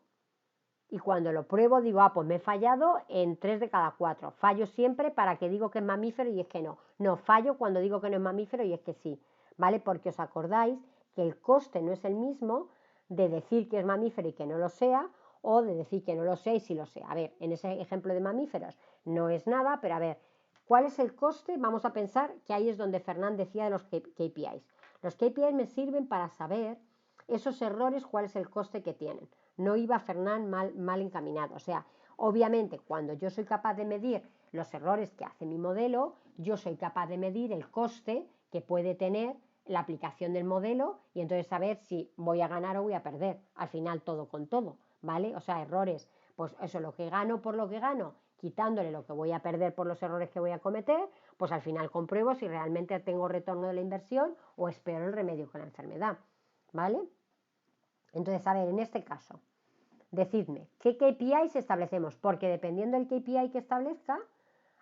Y cuando lo pruebo digo, ah, pues me he fallado en 3 de cada 4. Fallo siempre para que digo que es mamífero y es que no. No, fallo cuando digo que no es mamífero y es que sí, ¿vale? Porque os acordáis que el coste no es el mismo de decir que es mamífero y que no lo sea, o de decir que no lo sé y sí lo sé. A ver, en ese ejemplo de mamíferos no es nada, pero a ver, ¿cuál es el coste? Vamos a pensar que ahí es donde Fernán decía de los KPIs. Los KPIs me sirven para saber esos errores, cuál es el coste que tienen. No iba Fernán mal encaminado. O sea, obviamente cuando yo soy capaz de medir los errores que hace mi modelo, yo soy capaz de medir el coste que puede tener la aplicación del modelo y entonces saber si voy a ganar o voy a perder. Al final todo con todo, ¿vale? O sea, errores, pues eso, lo que gano por lo que gano, quitándole lo que voy a perder por los errores que voy a cometer, pues al final compruebo si realmente tengo retorno de la inversión o es peor el remedio con la enfermedad, ¿vale? Entonces, a ver, en este caso, decidme, ¿qué KPIs establecemos? Porque dependiendo del KPI que establezca,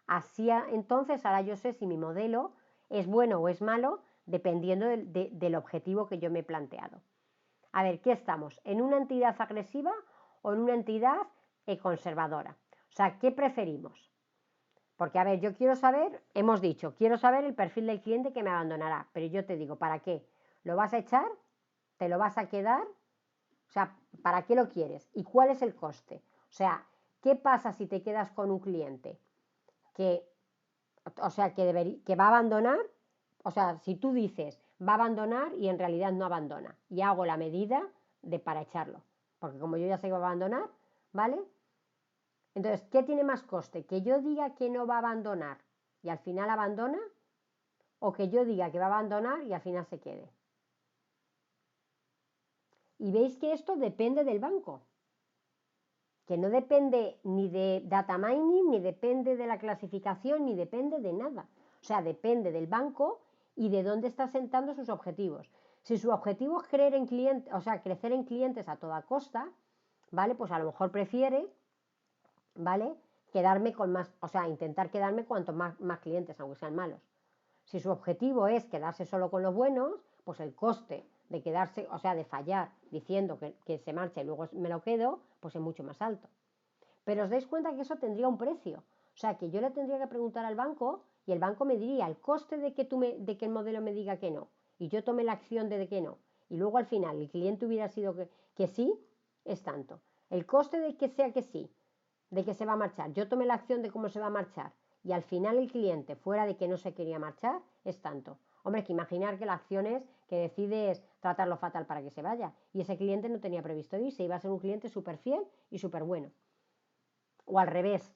así entonces ahora yo sé si mi modelo es bueno o es malo, dependiendo del objetivo que yo me he planteado. A ver, ¿qué estamos? ¿En una entidad agresiva o en una entidad conservadora? O sea, ¿qué preferimos? Porque, a ver, yo quiero saber, hemos dicho, quiero saber el perfil del cliente que me abandonará, pero yo te digo, ¿para qué? ¿Lo vas a echar? ¿Te lo vas a quedar? O sea, ¿para qué lo quieres? ¿Y cuál es el coste? O sea, ¿qué pasa si te quedas con un cliente que, o sea, que va a abandonar? O sea, si tú dices va a abandonar y en realidad no abandona y hago la medida para echarlo, porque como yo ya sé que va a abandonar, ¿vale? Entonces, ¿qué tiene más coste? ¿Que yo diga que no va a abandonar y al final abandona? ¿O que yo diga que va a abandonar y al final se quede? Y veis que esto depende del banco, que no depende ni de data mining, ni depende de la clasificación, ni depende de nada. O sea, depende del banco y de dónde está sentando sus objetivos. Si su objetivo es creer en clientes, o sea, crecer en clientes a toda costa, ¿vale? Pues a lo mejor prefiere, ¿vale? Quedarme con más, o sea, intentar quedarme cuanto más clientes, aunque sean malos. Si su objetivo es quedarse solo con los buenos, pues el coste de quedarse, o sea, de fallar diciendo que se marcha y luego me lo quedo, pues es mucho más alto. Pero os dais cuenta que eso tendría un precio. O sea, que yo le tendría que preguntar al banco y el banco me diría el coste de que el modelo me diga que no y yo tome la acción de que no. Y luego al final el cliente hubiera sido que sí, es tanto. El coste de que sea que sí, de que se va a marchar, yo tomé la acción de cómo se va a marchar y al final el cliente, fuera de que no se quería marchar, es tanto. Hombre, que imaginar que la acción es que decides tratarlo fatal para que se vaya y ese cliente no tenía previsto irse, iba a ser un cliente súper fiel y súper bueno. O al revés,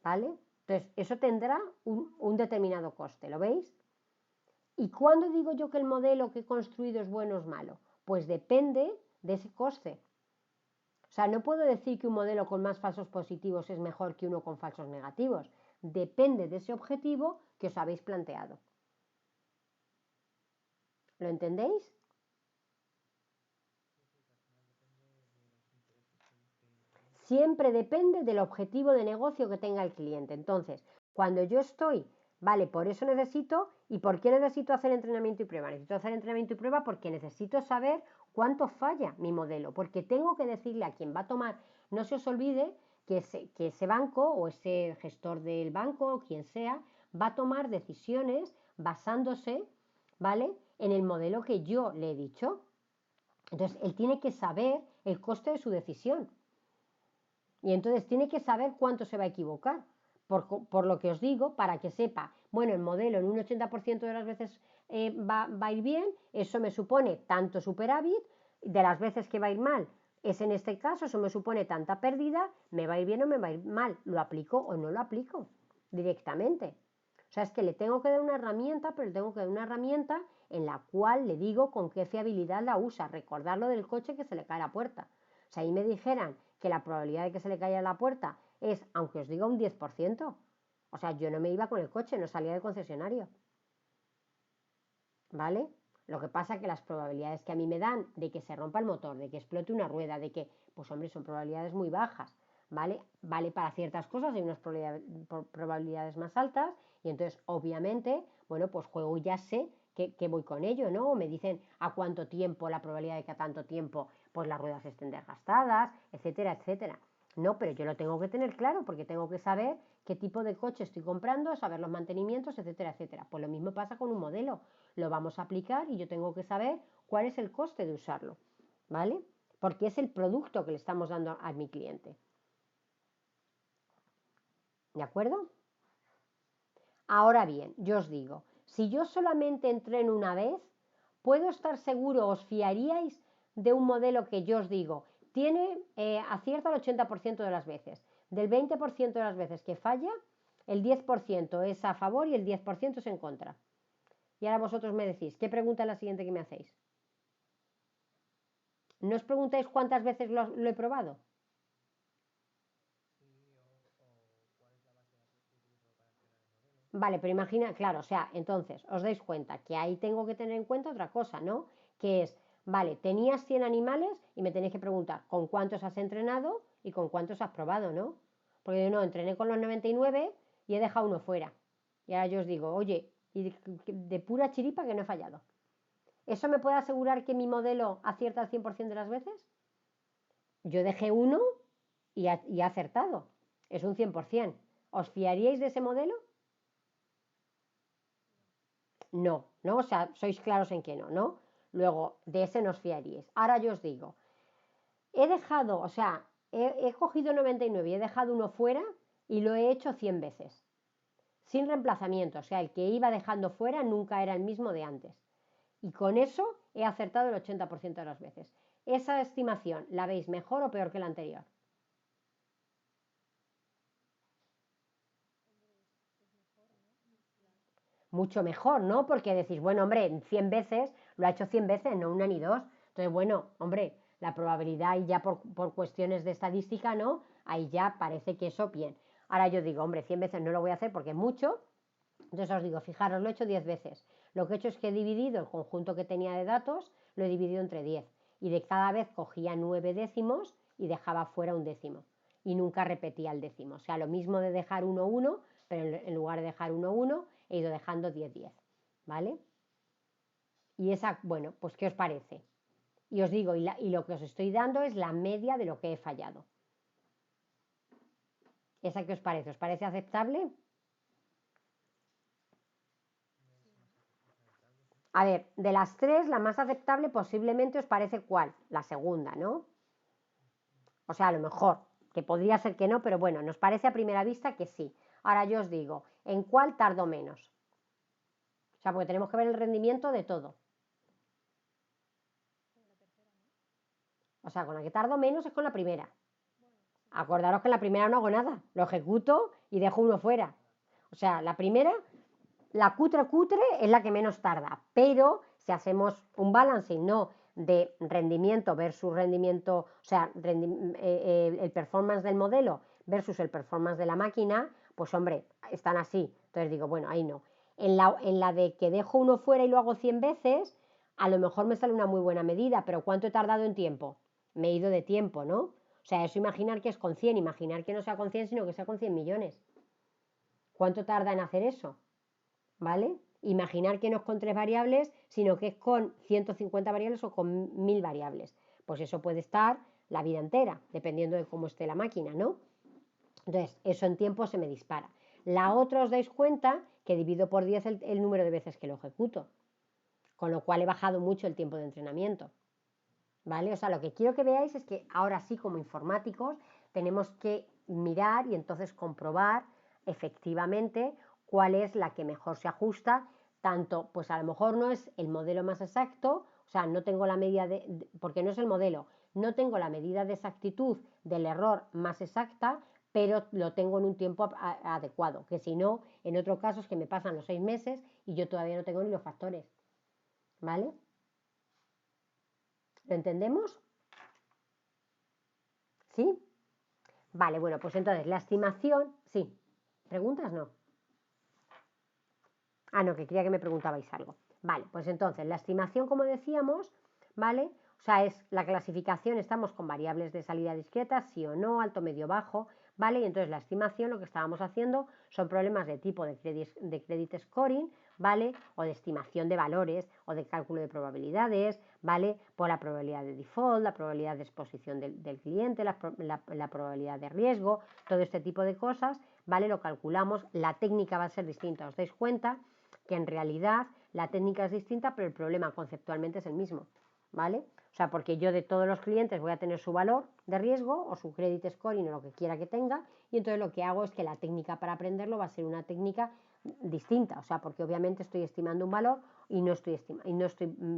¿vale? Entonces, eso tendrá un determinado coste, ¿lo veis? ¿Y cuándo digo yo que el modelo que he construido es bueno o es malo? Pues depende de ese coste. O sea, no puedo decir que un modelo con más falsos positivos es mejor que uno con falsos negativos. Depende de ese objetivo que os habéis planteado. ¿Lo entendéis? Siempre depende del objetivo de negocio que tenga el cliente. Entonces, cuando yo estoy, vale, por eso necesito, ¿y por qué necesito hacer entrenamiento y prueba? Necesito hacer entrenamiento y prueba porque necesito saber cuánto falla mi modelo, porque tengo que decirle a quien va a tomar, no se os olvide que ese banco o ese gestor del banco o quien sea, va a tomar decisiones basándose, ¿vale?, en el modelo que yo le he dicho. Entonces, él tiene que saber el coste de su decisión. Y entonces tiene que saber cuánto se va a equivocar. Por lo que os digo, para que sepa, bueno, el modelo en un 80% de las veces va a ir bien, eso me supone tanto superávit, de las veces que va a ir mal, es en este caso, eso me supone tanta pérdida, me va a ir bien o me va a ir mal, lo aplico o no lo aplico directamente. O sea, es que le tengo que dar una herramienta, pero le tengo que dar una herramienta en la cual le digo con qué fiabilidad la usa. Recordarlo del coche que se le cae la puerta. O sea, ahí me dijeran que la probabilidad de que se le caiga la puerta es, aunque os diga, un 10%. O sea, yo no me iba con el coche, no salía del concesionario. ¿Vale? Lo que pasa es que las probabilidades que a mí me dan de que se rompa el motor, de que explote una rueda, de que, pues hombre, son probabilidades muy bajas. ¿Vale? Vale para ciertas cosas, hay unas probabilidades más altas y entonces, obviamente, bueno, pues juego y ya sé que voy con ello, ¿no? O me dicen a cuánto tiempo, la probabilidad de que a tanto tiempo, pues las ruedas estén desgastadas, etcétera, etcétera. No, pero yo lo tengo que tener claro porque tengo que saber qué tipo de coche estoy comprando, saber los mantenimientos, etcétera, etcétera. Pues lo mismo pasa con un modelo. Lo vamos a aplicar y yo tengo que saber cuál es el coste de usarlo, ¿vale? Porque es el producto que le estamos dando a mi cliente. ¿De acuerdo? Ahora bien, yo os digo, si yo solamente entreno una vez, ¿puedo estar seguro, os fiaríais de un modelo que yo os digo, acierta el 80% de las veces, del 20% de las veces que falla, el 10% es a favor y el 10% es en contra? Y ahora vosotros me decís, ¿qué pregunta es la siguiente que me hacéis? ¿No os preguntáis cuántas veces lo he probado? Vale, pero imagina, claro, o sea, entonces os dais cuenta que ahí tengo que tener en cuenta otra cosa, ¿no? Que es, vale, tenías 100 animales y me tenéis que preguntar con cuántos has entrenado y con cuántos has probado, ¿no? Porque yo no, entrené con los 99 y he dejado uno fuera. Y ahora yo os digo, oye, y de pura chiripa que no he fallado. ¿Eso me puede asegurar que mi modelo acierta al 100% de las veces? Yo dejé uno y ha acertado. Es un 100%. ¿Os fiaríais de ese modelo? No, ¿no? O sea, sois claros en que no, ¿no? Luego, de ese nos fiaríais. Ahora yo os digo, he dejado, o sea, he cogido 99 y he dejado uno fuera y lo he hecho 100 veces, sin reemplazamiento. O sea, el que iba dejando fuera nunca era el mismo de antes. Y con eso he acertado el 80% de las veces. ¿Esa estimación la veis mejor o peor que la anterior? Mucho mejor, ¿no? Porque decís, bueno, hombre, en 100 veces, lo ha hecho 100 veces, no una ni dos. Entonces, bueno, hombre, la probabilidad y ya por cuestiones de estadística, ¿no? Ahí ya parece que eso bien. Ahora yo digo, hombre, 100 veces no lo voy a hacer porque es mucho. Entonces os digo, fijaros, lo he hecho 10 veces. Lo que he hecho es que he dividido el conjunto que tenía de datos, lo he dividido entre 10. Y de cada vez cogía 9 décimos y dejaba fuera un décimo. Y nunca repetía el décimo. O sea, lo mismo de dejar 1, 1, pero en lugar de dejar 1, 1, he ido dejando 10, 10. ¿Vale? Y esa, bueno, pues ¿qué os parece? Y os digo, y lo que os estoy dando es la media de lo que he fallado. ¿Esa qué os parece? ¿Os parece aceptable? A ver, de las tres, la más aceptable posiblemente os parece cuál, la segunda, ¿no? O sea, a lo mejor. que podría ser que no, pero bueno, nos parece a primera vista que sí. Ahora yo os digo, ¿en cuál tardo menos? O sea, porque tenemos que ver el rendimiento de todo. O sea, con la que tardo menos es con la primera. Acordaros que en la primera no hago nada, lo ejecuto y dejo uno fuera. O sea, la primera, la cutre es la que menos tarda, pero si hacemos un balancing, no de rendimiento versus rendimiento, o sea, el performance del modelo versus el performance de la máquina, pues hombre, están así. Entonces digo, bueno, ahí no. En la de que dejo uno fuera y lo hago 100 veces, a lo mejor me sale una muy buena medida, pero ¿cuánto he tardado en tiempo? Me he ido de tiempo, ¿no? O sea, eso imaginar que es con 100, imaginar que no sea con 100, sino que sea con 100 millones. ¿Cuánto tarda en hacer eso? ¿Vale? Imaginar que no es con 3 variables, sino que es con 150 variables o con 1000 variables. Pues eso puede estar la vida entera, dependiendo de cómo esté la máquina, ¿no? Entonces, eso en tiempo se me dispara. La otra, os dais cuenta que divido por 10 el número de veces que lo ejecuto, con lo cual he bajado mucho el tiempo de entrenamiento. ¿Vale? O sea, lo que quiero que veáis es que ahora sí, como informáticos, tenemos que mirar y entonces comprobar efectivamente cuál es la que mejor se ajusta, tanto, pues a lo mejor no es el modelo más exacto, o sea, no tengo la medida porque no es el modelo, no tengo la medida de exactitud del error más exacta, pero lo tengo en un tiempo adecuado, que si no, en otro caso es que me pasan los 6 meses y yo todavía no tengo ni los factores, ¿vale? ¿Lo entendemos? ¿Sí? Vale, bueno, pues entonces la estimación, sí. ¿Preguntas? No. Ah, no, que creía que me preguntabais algo. Vale, pues entonces la estimación, como decíamos, ¿vale? O sea, es la clasificación, estamos con variables de salida discretas, sí o no, alto, medio, bajo, ¿vale? Y entonces la estimación, lo que estábamos haciendo son problemas de tipo de credit scoring, ¿vale? O de estimación de valores o de cálculo de probabilidades, ¿vale? Por la probabilidad de default, la probabilidad de exposición del cliente, la probabilidad de riesgo, todo este tipo de cosas, ¿vale? Lo calculamos, la técnica va a ser distinta, ¿os dais cuenta? Que en realidad la técnica es distinta, pero el problema conceptualmente es el mismo, ¿vale? O sea, porque yo de todos los clientes voy a tener su valor de riesgo o su credit scoring o lo que quiera que tenga, y entonces lo que hago es que la técnica para aprenderlo va a ser una técnica distinta, o sea, porque obviamente estoy estimando un valor y no estoy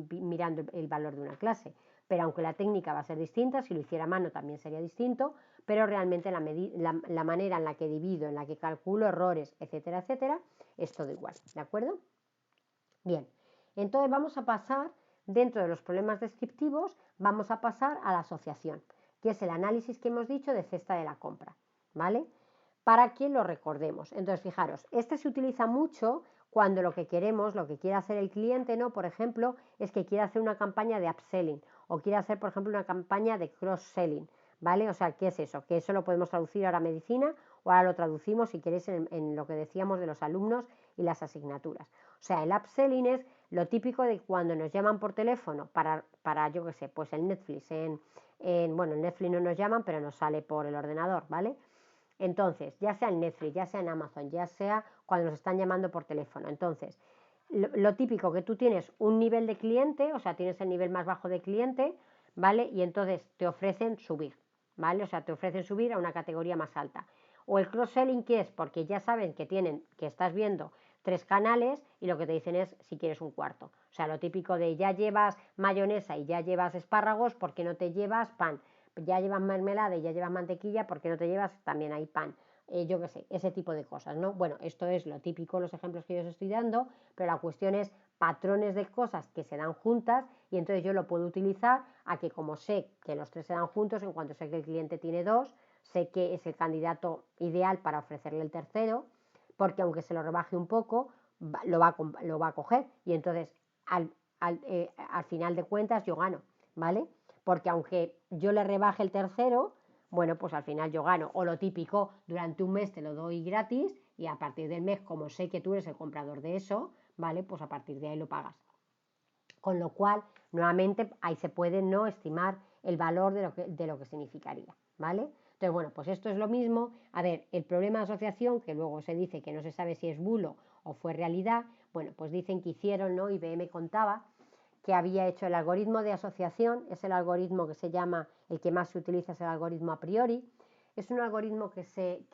mirando el valor de una clase, pero aunque la técnica va a ser distinta, si lo hiciera a mano también sería distinto, pero realmente la manera en la que divido, en la que calculo errores, etcétera, etcétera, es todo igual, ¿de acuerdo? Bien, entonces vamos a pasar, dentro de los problemas descriptivos, vamos a pasar a la asociación, que es el análisis que hemos dicho de cesta de la compra, ¿vale? Para que lo recordemos. Entonces, fijaros, este se utiliza mucho cuando lo que queremos, lo que quiere hacer el cliente, ¿no? Por ejemplo, es que quiere hacer una campaña de upselling o quiere hacer, por ejemplo, una campaña de cross-selling, ¿vale? O sea, ¿qué es eso? Que eso lo podemos traducir ahora a medicina o ahora lo traducimos, si queréis, en lo que decíamos de los alumnos y las asignaturas. O sea, el upselling es lo típico de cuando nos llaman por teléfono para yo qué sé, pues el Netflix, bueno, en Netflix no nos llaman, pero nos sale por el ordenador, ¿vale? Entonces, ya sea en Netflix, ya sea en Amazon, ya sea cuando nos están llamando por teléfono. Entonces, lo típico que tú tienes un nivel de cliente, o sea, tienes el nivel más bajo de cliente, ¿vale? Y entonces te ofrecen subir, ¿vale? O sea, te ofrecen subir a una categoría más alta. O el cross-selling, ¿qué es? Porque ya saben que estás viendo 3 canales y lo que te dicen es si quieres un cuarto. O sea, lo típico de ya llevas mayonesa y ya llevas espárragos, ¿por qué no te llevas pan? Ya llevas mermelada y ya llevas mantequilla, ¿por qué no te llevas? También hay pan. Yo qué sé, ese tipo de cosas, ¿no? Bueno, esto es lo típico, los ejemplos que yo os estoy dando, pero la cuestión es patrones de cosas que se dan juntas y entonces yo lo puedo utilizar a que como sé que los 3 se dan juntos, en cuanto sé que el cliente tiene 2, sé que es el candidato ideal para ofrecerle el tercero, porque aunque se lo rebaje un poco, lo va a coger y entonces al final de cuentas yo gano, ¿vale? Porque aunque yo le rebaje el tercero, bueno, pues al final yo gano. O lo típico, durante un mes te lo doy gratis y a partir del mes, como sé que tú eres el comprador de eso, ¿vale? Pues a partir de ahí lo pagas. Con lo cual, nuevamente, ahí se puede no estimar el valor de lo que significaría, ¿vale? Entonces, bueno, pues esto es lo mismo. A ver, el problema de asociación, que luego se dice que no se sabe si es bulo o fue realidad, bueno, pues dicen que hicieron, ¿no? IBM contaba que había hecho el algoritmo de asociación, es el algoritmo que se llama, el que más se utiliza es el algoritmo a priori. es un algoritmo que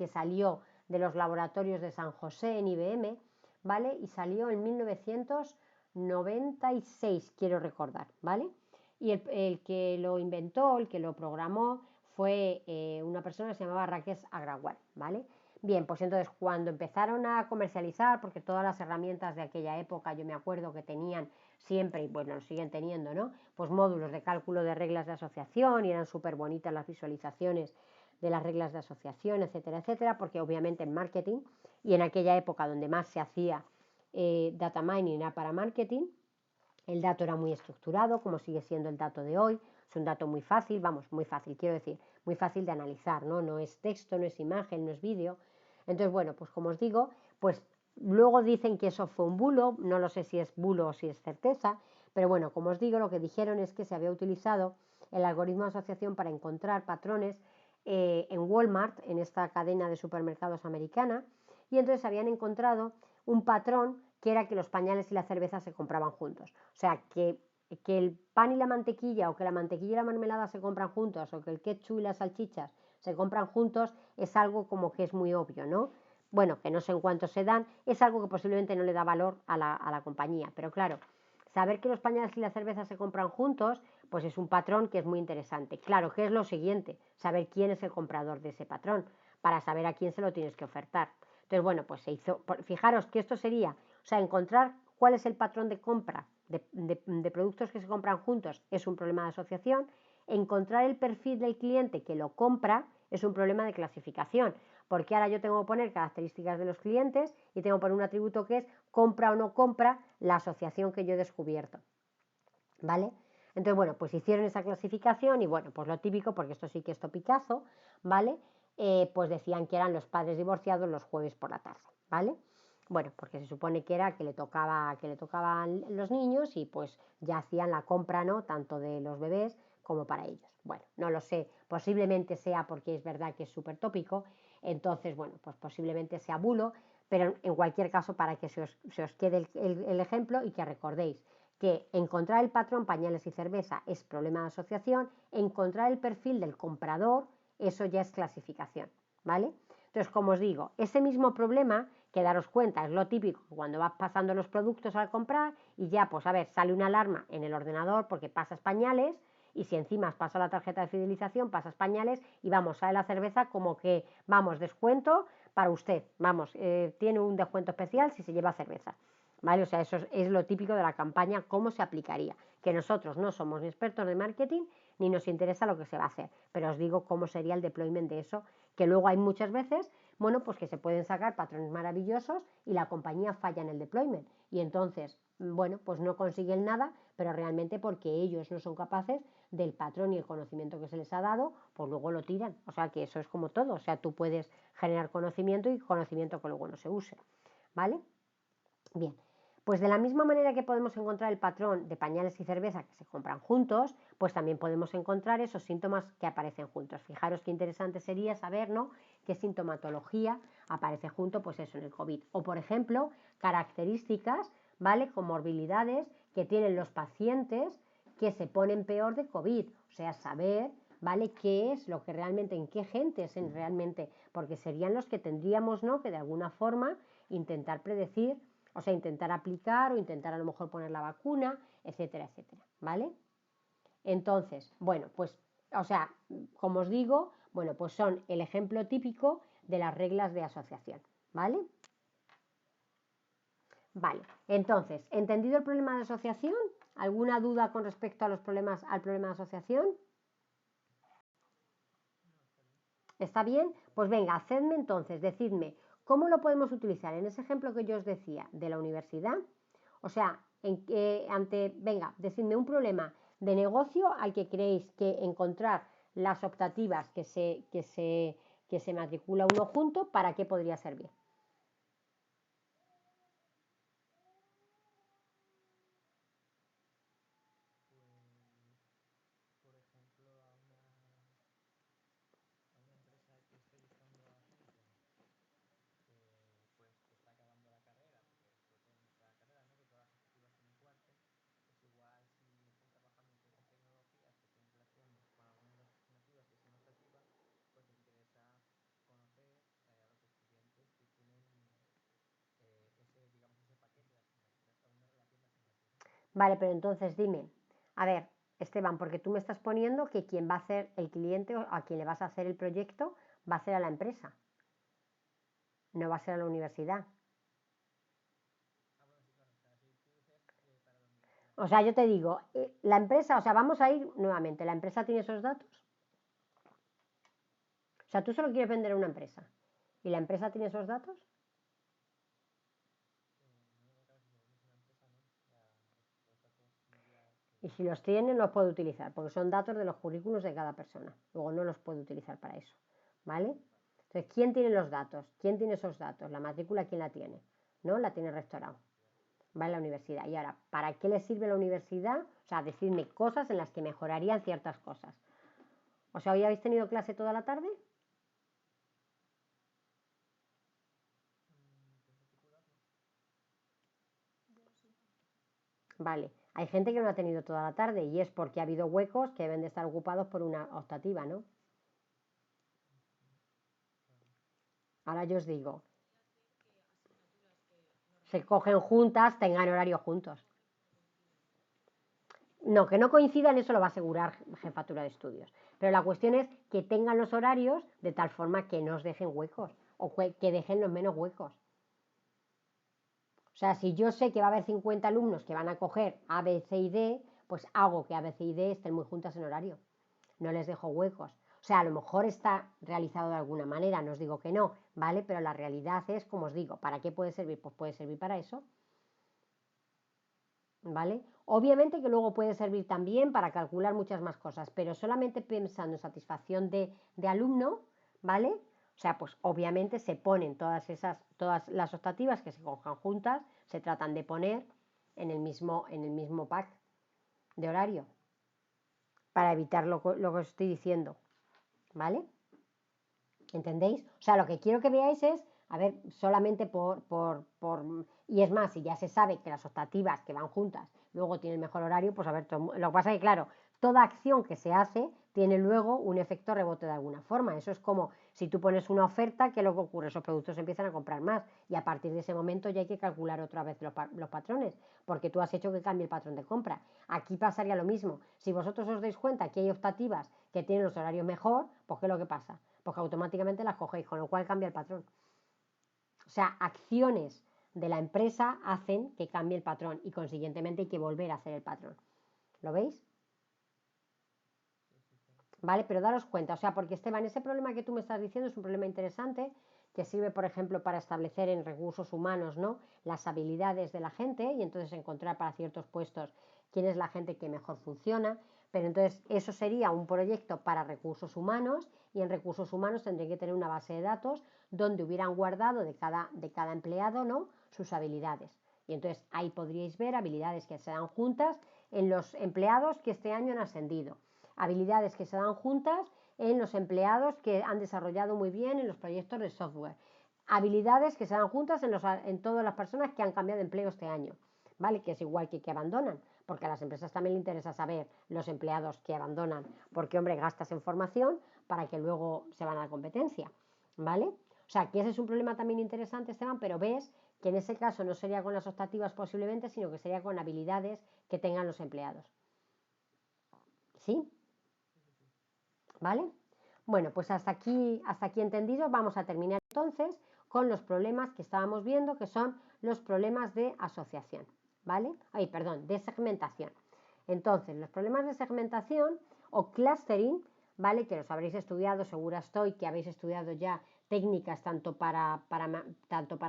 salió de los laboratorios de San José en IBM, ¿vale? Y salió en 1996, quiero recordar, ¿vale? Y el que lo inventó, el que lo programó, fue una persona que se llamaba Rakesh Agrawal, ¿vale? Bien, pues entonces cuando empezaron a comercializar, porque todas las herramientas de aquella época yo me acuerdo que tenían siempre, y bueno, lo siguen teniendo, ¿no? Pues módulos de cálculo de reglas de asociación y eran súper bonitas las visualizaciones de las reglas de asociación, etcétera, etcétera, porque obviamente en marketing y en aquella época donde más se hacía data mining era para marketing, el dato era muy estructurado, como sigue siendo el dato de hoy, es un dato muy fácil, vamos, muy fácil, quiero decir, muy fácil de analizar, ¿no? No es texto, no es imagen, no es vídeo. Entonces, bueno, pues como os digo, pues luego dicen que eso fue un bulo, no lo sé si es bulo o si es certeza, pero bueno, como os digo, lo que dijeron es que se había utilizado el algoritmo de asociación para encontrar patrones en Walmart, en esta cadena de supermercados americana, y entonces habían encontrado un patrón que era que los pañales y la cerveza se compraban juntos. O sea, que el pan y la mantequilla, o que la mantequilla y la mermelada se compran juntos, o que el ketchup y las salchichas se compran juntos, es algo como que es muy obvio, ¿no? Bueno, que no sé en cuánto se dan, es algo que posiblemente no le da valor a la compañía, pero claro, saber que los pañales y la cerveza se compran juntos, pues es un patrón que es muy interesante. Claro, ¿qué es lo siguiente? Saber quién es el comprador de ese patrón, para saber a quién se lo tienes que ofertar. Entonces, bueno, pues se hizo, fijaros que esto sería, o sea, encontrar cuál es el patrón de compra de productos que se compran juntos es un problema de asociación, encontrar el perfil del cliente que lo compra es un problema de clasificación, porque ahora yo tengo que poner características de los clientes y tengo que poner un atributo que es compra o no compra la asociación que yo he descubierto, ¿vale? Entonces, bueno, pues hicieron esa clasificación y bueno, pues lo típico, porque esto sí que es topicazo, ¿vale? Pues decían que eran los padres divorciados los jueves por la tarde, ¿vale? Bueno, porque se supone que era que le tocaban los niños y pues ya hacían la compra, ¿no? Tanto de los bebés como para ellos. Bueno, no lo sé, posiblemente sea porque es verdad que es súper tópico, entonces, bueno, pues posiblemente sea bulo, pero en cualquier caso para que se os quede el ejemplo y que recordéis que encontrar el patrón pañales y cerveza es problema de asociación, encontrar el perfil del comprador, eso ya es clasificación, ¿vale? Entonces, como os digo, ese mismo problema, que daros cuenta, es lo típico cuando vas pasando los productos al comprar y ya, pues a ver, sale una alarma en el ordenador porque pasas pañales y si encima has pasado la tarjeta de fidelización, pasas pañales y vamos, sale la cerveza como que, vamos, descuento para usted, vamos, tiene un descuento especial si se lleva cerveza. ¿Vale? O sea, eso es lo típico de la campaña, cómo se aplicaría. Que nosotros no somos ni expertos de marketing ni nos interesa lo que se va a hacer, pero os digo cómo sería el deployment de eso, que luego hay muchas veces, bueno, pues que se pueden sacar patrones maravillosos y la compañía falla en el deployment. Y entonces, bueno, pues no consiguen nada, pero realmente porque ellos no son capaces del patrón y el conocimiento que se les ha dado, pues luego lo tiran. O sea, que eso es como todo. O sea, tú puedes generar conocimiento y conocimiento que luego no se use. ¿Vale? Bien, pues de la misma manera que podemos encontrar el patrón de pañales y cerveza que se compran juntos, pues también podemos encontrar esos síntomas que aparecen juntos. Fijaros qué interesante sería saber, ¿no?, qué sintomatología aparece junto, pues eso, en el COVID. O, por ejemplo, características, ¿vale?, comorbilidades que tienen los pacientes que se ponen peor de COVID. O sea, saber, ¿vale?, qué es lo que realmente, en qué gentes realmente, porque serían los que tendríamos, ¿no?, que de alguna forma intentar predecir, o sea, intentar aplicar o intentar a lo mejor poner la vacuna, etcétera, etcétera, ¿vale? Entonces, bueno, pues, o sea, como os digo, bueno, pues son el ejemplo típico de las reglas de asociación, ¿vale? Vale, entonces, ¿entendido el problema de asociación? ¿Alguna duda con respecto a los problemas, al problema de asociación? ¿Está bien? Pues venga, hacedme entonces, decidme, ¿cómo lo podemos utilizar en ese ejemplo que yo os decía de la universidad? O sea, venga, decidme un problema de negocio al que creéis que encontrar las optativas que se matricula uno junto, ¿para qué podría servir? Vale, pero entonces dime, a ver, Esteban, porque tú me estás poniendo que quien va a hacer el cliente o a quien le vas a hacer el proyecto va a ser a la empresa, no va a ser a la universidad. O sea, yo te digo, la empresa, o sea, vamos a ir nuevamente, la empresa tiene esos datos. O sea, tú solo quieres vender a una empresa y la empresa tiene esos datos. Y si los tiene, los puede utilizar, porque son datos de los currículos de cada persona. Luego no los puede utilizar para eso. ¿Vale? Entonces, ¿quién tiene los datos? ¿Quién tiene esos datos? La matrícula, ¿quién la tiene? ¿No? La tiene el rectorado. Va en la universidad. Y ahora, ¿para qué le sirve la universidad? O sea, decirme cosas en las que mejorarían ciertas cosas. O sea, ¿hoy habéis tenido clase toda la tarde? Vale. Hay gente que no ha tenido toda la tarde y es porque ha habido huecos que deben de estar ocupados por una optativa, ¿no? Ahora yo os digo, se cogen juntas, tengan horarios juntos. No, que no coincidan, eso lo va a asegurar Jefatura de Estudios. Pero la cuestión es que tengan los horarios de tal forma que no os dejen huecos o que dejen los menos huecos. O sea, si yo sé que va a haber 50 alumnos que van a coger A, B, C y D, pues hago que A, B, C y D estén muy juntas en horario. No les dejo huecos. O sea, a lo mejor está realizado de alguna manera, no os digo que no, ¿vale? Pero la realidad es, como os digo, ¿para qué puede servir? Pues puede servir para eso. ¿Vale? Obviamente que luego puede servir también para calcular muchas más cosas, pero solamente pensando en satisfacción de alumno, ¿vale? O sea, pues obviamente se ponen todas las optativas que se cojan juntas, se tratan de poner en el mismo pack de horario, para evitar lo que os estoy diciendo, ¿vale? ¿Entendéis? O sea, lo que quiero que veáis es, a ver, solamente y es más, si ya se sabe que las optativas que van juntas luego tienen mejor horario, pues a ver, lo que pasa es que, claro, toda acción que se hace tiene luego un efecto rebote de alguna forma. Eso es como si tú pones una oferta, ¿qué es lo que ocurre? Esos productos se empiezan a comprar más y a partir de ese momento ya hay que calcular otra vez los patrones, porque tú has hecho que cambie el patrón de compra. Aquí pasaría lo mismo. Si vosotros os dais cuenta que hay optativas que tienen los horarios mejor, pues ¿qué es lo que pasa? Porque automáticamente las cogéis, con lo cual cambia el patrón. O sea, acciones de la empresa hacen que cambie el patrón y consiguientemente hay que volver a hacer el patrón. ¿Lo veis? ¿Vale? Pero daros cuenta, o sea, porque Esteban, ese problema que tú me estás diciendo es un problema interesante que sirve, por ejemplo, para establecer en recursos humanos, ¿no? Las habilidades de la gente y entonces encontrar para ciertos puestos quién es la gente que mejor funciona. Pero entonces eso sería un proyecto para recursos humanos y en recursos humanos tendría que tener una base de datos donde hubieran guardado de cada empleado, ¿no? Sus habilidades. Y entonces ahí podríais ver habilidades que se dan juntas en los empleados que este año han ascendido, habilidades que se dan juntas en los empleados que han desarrollado muy bien en los proyectos de software, habilidades que se dan juntas en todas las personas que han cambiado de empleo este año, ¿vale? Que es igual que abandonan, porque a las empresas también les interesa saber los empleados que abandonan, porque, hombre, gastas en formación para que luego se van a la competencia, ¿vale? O sea, que ese es un problema también interesante, Esteban, pero ves que en ese caso no sería con las optativas posiblemente, sino que sería con habilidades que tengan los empleados. ¿Sí? ¿Vale? Bueno, pues hasta aquí entendido. Vamos a terminar entonces con los problemas que estábamos viendo, que son los problemas de asociación, ¿vale? Ay, perdón, de segmentación. Entonces, los problemas de segmentación o clustering, ¿vale? Que los habréis estudiado, segura estoy, que habéis estudiado ya técnicas tanto para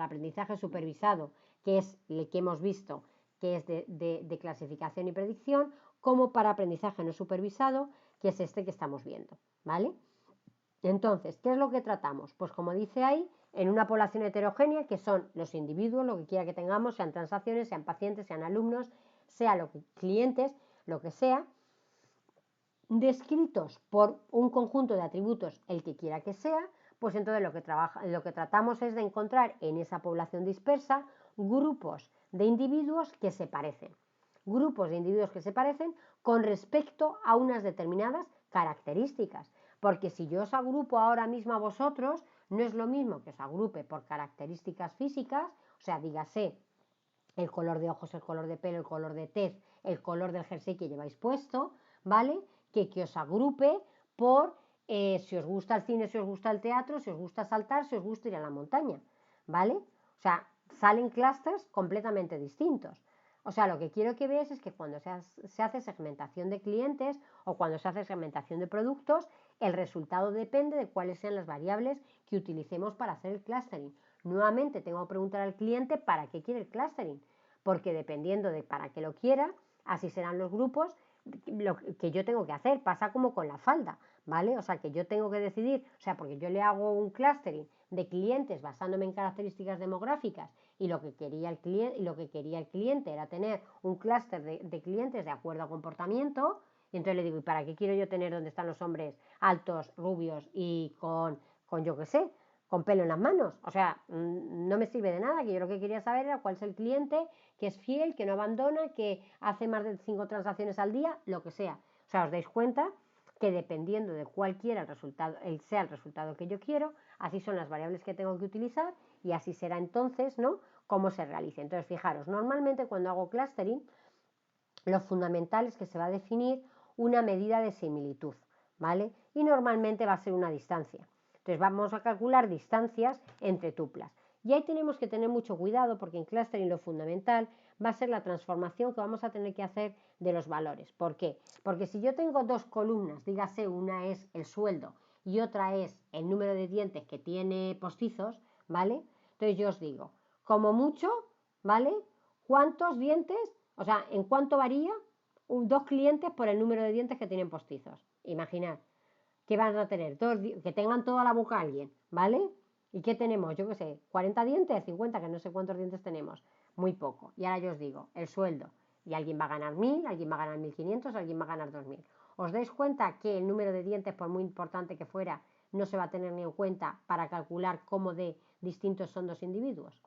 aprendizaje supervisado, que es el que hemos visto, que es de clasificación y predicción, como para aprendizaje no supervisado, que es este que estamos viendo, ¿vale? Entonces, ¿qué es lo que tratamos? Pues como dice ahí, en una población heterogénea, que son los individuos, lo que quiera que tengamos, sean transacciones, sean pacientes, sean alumnos, sean clientes, lo que sea, descritos por un conjunto de atributos, el que quiera que sea, pues entonces lo que tratamos es de encontrar en esa población dispersa grupos de individuos que se parecen. Grupos de individuos que se parecen con respecto a unas determinadas características. Porque si yo os agrupo ahora mismo a vosotros, no es lo mismo que os agrupe por características físicas, o sea, dígase el color de ojos, el color de pelo, el color de tez, el color del jersey que lleváis puesto, ¿vale? Que os agrupe por si os gusta el cine, si os gusta el teatro, si os gusta saltar, si os gusta ir a la montaña, ¿vale? O sea, salen clusters completamente distintos. O sea, lo que quiero que veáis es que cuando se hace segmentación de clientes o cuando se hace segmentación de productos, el resultado depende de cuáles sean las variables que utilicemos para hacer el clustering. Nuevamente tengo que preguntar al cliente para qué quiere el clustering, porque dependiendo de para qué lo quiera, así serán los grupos lo que yo tengo que hacer. Pasa como con la falda, ¿vale? O sea, que yo tengo que decidir, o sea, porque yo le hago un clustering de clientes basándome en características demográficas y lo que quería el cliente era tener un clúster de clientes de acuerdo a comportamiento. Y entonces le digo, ¿y para qué quiero yo tener donde están los hombres altos, rubios y con yo qué sé, con pelo en las manos? O sea, no me sirve de nada, que yo lo que quería saber era cuál es el cliente que es fiel, que no abandona, que hace más de 5 transacciones al día, lo que sea. O sea, os dais cuenta que dependiendo de cuál quiera el resultado, sea el resultado que yo quiero, así son las variables que tengo que utilizar y así será entonces, ¿no?, cómo se realice. Entonces, fijaros, normalmente cuando hago clustering, lo fundamental es que se va a definir una medida de similitud, ¿vale? Y normalmente va a ser una distancia. Entonces vamos a calcular distancias entre tuplas. Y ahí tenemos que tener mucho cuidado porque en clustering lo fundamental va a ser la transformación que vamos a tener que hacer de los valores. ¿Por qué? Porque si yo tengo dos columnas, dígase una es el sueldo y otra es el número de dientes que tiene postizos, ¿vale? Entonces yo os digo, como mucho, ¿vale? ¿Cuántos dientes? O sea, ¿en cuánto varía dos clientes por el número de dientes que tienen postizos? Imaginad que van a tener que tengan toda la boca alguien, ¿vale? ¿Y qué tenemos? Yo qué sé, 40 dientes, 50, que no sé cuántos dientes tenemos. Muy poco. Y ahora yo os digo, el sueldo. Y alguien va a ganar 1000, alguien va a ganar 1500, alguien va a ganar 2000. ¿Os dais cuenta que el número de dientes, por muy importante que fuera, no se va a tener ni en cuenta para calcular cómo de distintos son dos individuos?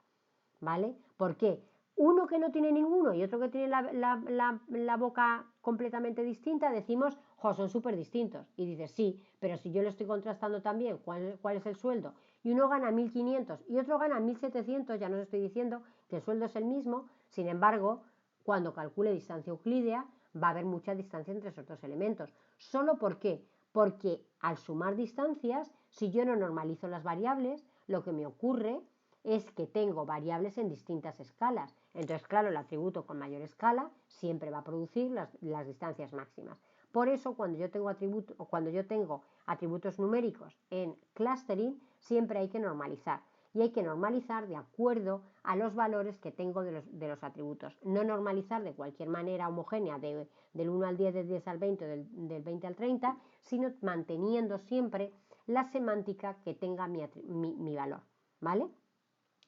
¿Vale? ¿Por qué? Uno que no tiene ninguno y otro que tiene la boca completamente distinta, decimos, jo, son súper distintos. Y dices, sí, pero si yo lo estoy contrastando también, ¿cuál es el sueldo? Y uno gana 1500 y otro gana 1700, ya no os estoy diciendo que el sueldo es el mismo, sin embargo, cuando calcule distancia euclídea, va a haber mucha distancia entre esos dos elementos. ¿Solo por qué? Porque al sumar distancias, si yo no normalizo las variables, lo que me ocurre es que tengo variables en distintas escalas. Entonces, claro, el atributo con mayor escala siempre va a producir las distancias máximas. Por eso, cuando yo tengo atributos numéricos en clustering, siempre hay que normalizar. Y hay que normalizar de acuerdo a los valores que tengo de los atributos. No normalizar de cualquier manera homogénea del 1 al 10, del 10 al 20 o del 20 al 30, sino manteniendo siempre la semántica que tenga mi valor, ¿vale?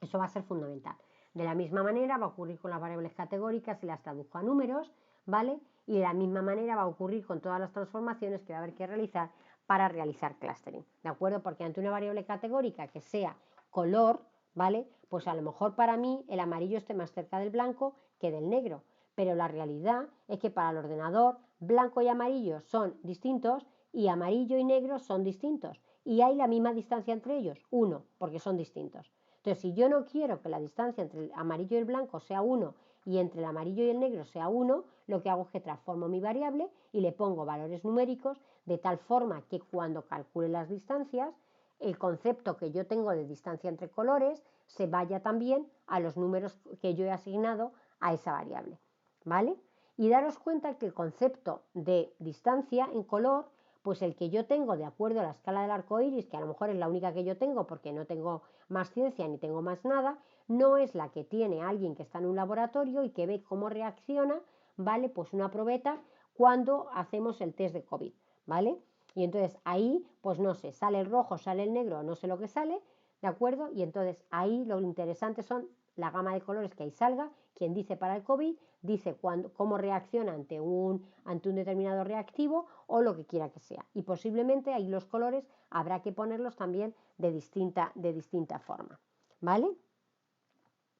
Eso va a ser fundamental. De la misma manera va a ocurrir con las variables categóricas y las traduzco a números, ¿vale? Y de la misma manera va a ocurrir con todas las transformaciones que va a haber que realizar para realizar clustering, ¿de acuerdo? Porque ante una variable categórica que sea color, ¿vale? Pues a lo mejor para mí el amarillo esté más cerca del blanco que del negro, pero la realidad es que para el ordenador blanco y amarillo son distintos y amarillo y negro son distintos y hay la misma distancia entre ellos, 1, porque son distintos. Entonces, si yo no quiero que la distancia entre el amarillo y el blanco sea 1 y entre el amarillo y el negro sea 1, lo que hago es que transformo mi variable y le pongo valores numéricos de tal forma que cuando calcule las distancias, el concepto que yo tengo de distancia entre colores se vaya también a los números que yo he asignado a esa variable, ¿vale? Y daros cuenta que el concepto de distancia en color, pues el que yo tengo de acuerdo a la escala del arco iris, que a lo mejor es la única que yo tengo porque no tengo más ciencia ni tengo más nada, no es la que tiene alguien que está en un laboratorio y que ve cómo reacciona, ¿vale? Pues una probeta cuando hacemos el test de COVID, ¿vale? Y entonces ahí, pues no sé, sale el rojo, sale el negro, no sé lo que sale, ¿de acuerdo? Y entonces ahí lo interesante son la gama de colores que ahí salga, quien dice para el COVID, dice cómo reacciona ante un determinado reactivo o lo que quiera que sea. Y posiblemente ahí los colores habrá que ponerlos también de distinta forma, ¿vale?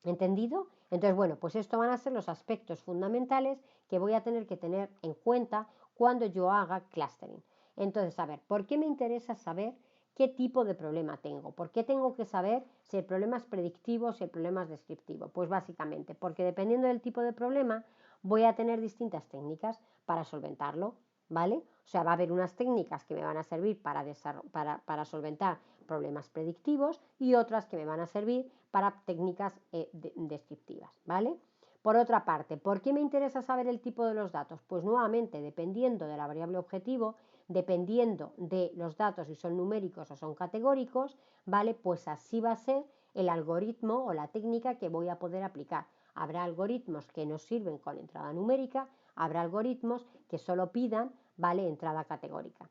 ¿Entendido? Entonces, bueno, pues esto van a ser los aspectos fundamentales que voy a tener que tener en cuenta cuando yo haga clustering. Entonces, a ver, ¿por qué me interesa saber qué tipo de problema tengo? ¿Por qué tengo que saber si el problema es predictivo o si el problema es descriptivo? Pues básicamente, porque dependiendo del tipo de problema, voy a tener distintas técnicas para solventarlo, ¿vale? O sea, va a haber unas técnicas que me van a servir para solventar problemas predictivos y otras que me van a servir para técnicas descriptivas, ¿vale? Por otra parte, ¿por qué me interesa saber el tipo de los datos? Pues nuevamente, dependiendo de la variable objetivo, dependiendo de los datos si son numéricos o son categóricos, ¿vale? Pues así va a ser el algoritmo o la técnica que voy a poder aplicar. Habrá algoritmos que nos sirven con entrada numérica, habrá algoritmos que solo pidan, ¿vale?, entrada categórica.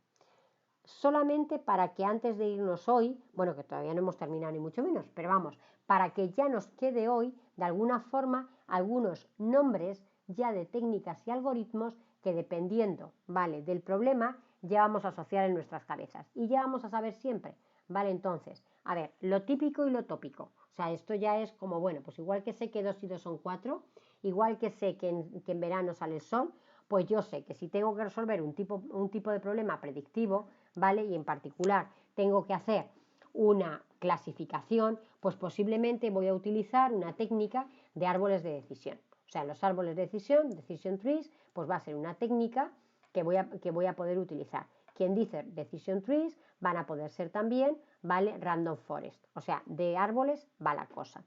Solamente para que antes de irnos hoy, bueno, que todavía no hemos terminado ni mucho menos, pero vamos, para que ya nos quede hoy, de alguna forma, algunos nombres ya de técnicas y algoritmos que dependiendo, ¿vale?, del problema, ya vamos a asociar en nuestras cabezas y ya vamos a saber siempre, ¿vale? Entonces, a ver, lo típico y lo tópico. O sea, esto ya es como, bueno, pues igual que sé que 2 y 2 son 4, igual que sé que en verano sale el sol, pues yo sé que si tengo que resolver un tipo de problema predictivo, ¿vale? Y en particular tengo que hacer una clasificación, pues posiblemente voy a utilizar una técnica de árboles de decisión. O sea, los árboles de decisión, decision trees, pues va a ser una técnica que voy a poder utilizar. Quien dice decision trees van a poder ser también, ¿vale?, random forest. O sea, de árboles va la cosa.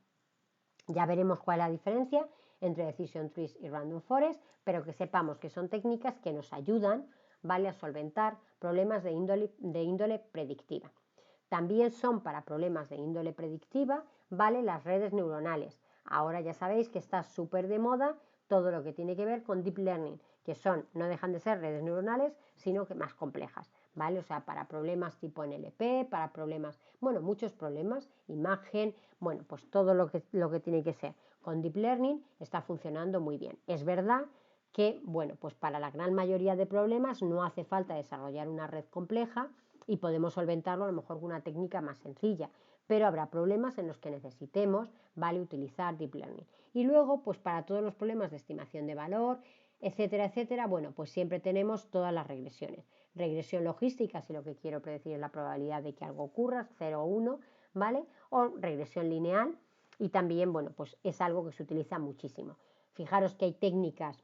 Ya veremos cuál es la diferencia entre decision trees y random forest, pero que sepamos que son técnicas que nos ayudan, ¿vale?, a solventar problemas de índole predictiva. También son para problemas de índole predictiva, ¿vale?, las redes neuronales. Ahora ya sabéis que está súper de moda todo lo que tiene que ver con deep learning, que no dejan de ser redes neuronales, sino que más complejas, ¿vale? O sea, para problemas tipo NLP, para problemas, bueno, muchos problemas, imagen, bueno, pues todo lo que tiene que ser con deep learning está funcionando muy bien. Es verdad que, bueno, pues para la gran mayoría de problemas no hace falta desarrollar una red compleja y podemos solventarlo a lo mejor con una técnica más sencilla, pero habrá problemas en los que necesitemos, ¿vale?, utilizar deep learning. Y luego, pues para todos los problemas de estimación de valor, etcétera, etcétera, bueno, pues siempre tenemos todas las regresiones. Regresión logística, si lo que quiero predecir es la probabilidad de que algo ocurra, 0 o 1, ¿vale? O regresión lineal, y también, bueno, pues es algo que se utiliza muchísimo. Fijaros que hay técnicas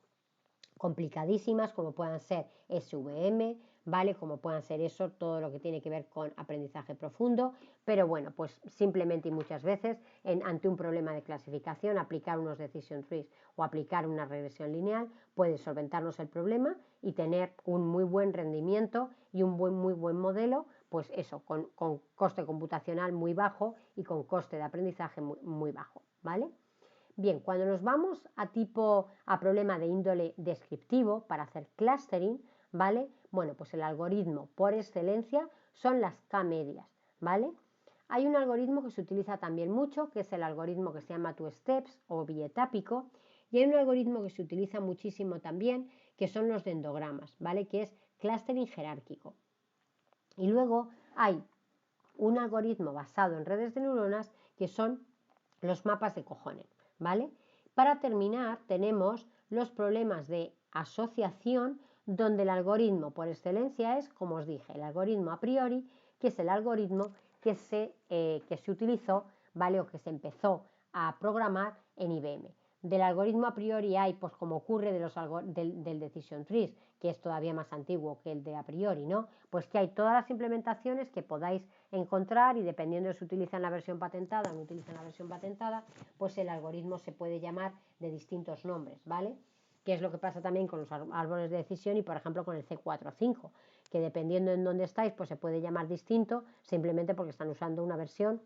complicadísimas como puedan ser SVM, ¿vale? Como puedan ser eso, todo lo que tiene que ver con aprendizaje profundo, pero bueno, pues simplemente y muchas veces ante un problema de clasificación, aplicar unos decision trees o aplicar una regresión lineal puede solventarnos el problema y tener un muy buen rendimiento y un muy buen modelo, pues eso, con coste computacional muy bajo y con coste de aprendizaje muy bajo, ¿vale? Bien, cuando nos vamos a problema de índole descriptivo para hacer clustering, ¿vale? Bueno, pues el algoritmo por excelencia son las K-medias, ¿vale? Hay un algoritmo que se utiliza también mucho, que es el algoritmo que se llama two-steps o bietápico, y hay un algoritmo que se utiliza muchísimo también, que son los dendogramas, ¿vale? Que es clustering jerárquico. Y luego hay un algoritmo basado en redes de neuronas que son los mapas de cojones, ¿vale? Para terminar, tenemos los problemas de asociación, donde el algoritmo por excelencia es, como os dije, el algoritmo a priori, que es el algoritmo que se utilizó, ¿vale?, o que se empezó a programar en IBM. Del algoritmo a priori hay, pues como ocurre del decision trees, que es todavía más antiguo que el de a priori, ¿no? Pues que hay todas las implementaciones que podáis encontrar, y dependiendo de si utilizan la versión patentada o no utilizan la versión patentada, pues el algoritmo se puede llamar de distintos nombres, ¿vale? Que es lo que pasa también con los árboles de decisión y, por ejemplo, con el C4 o 5, que dependiendo en dónde estáis, pues se puede llamar distinto simplemente porque están usando una versión,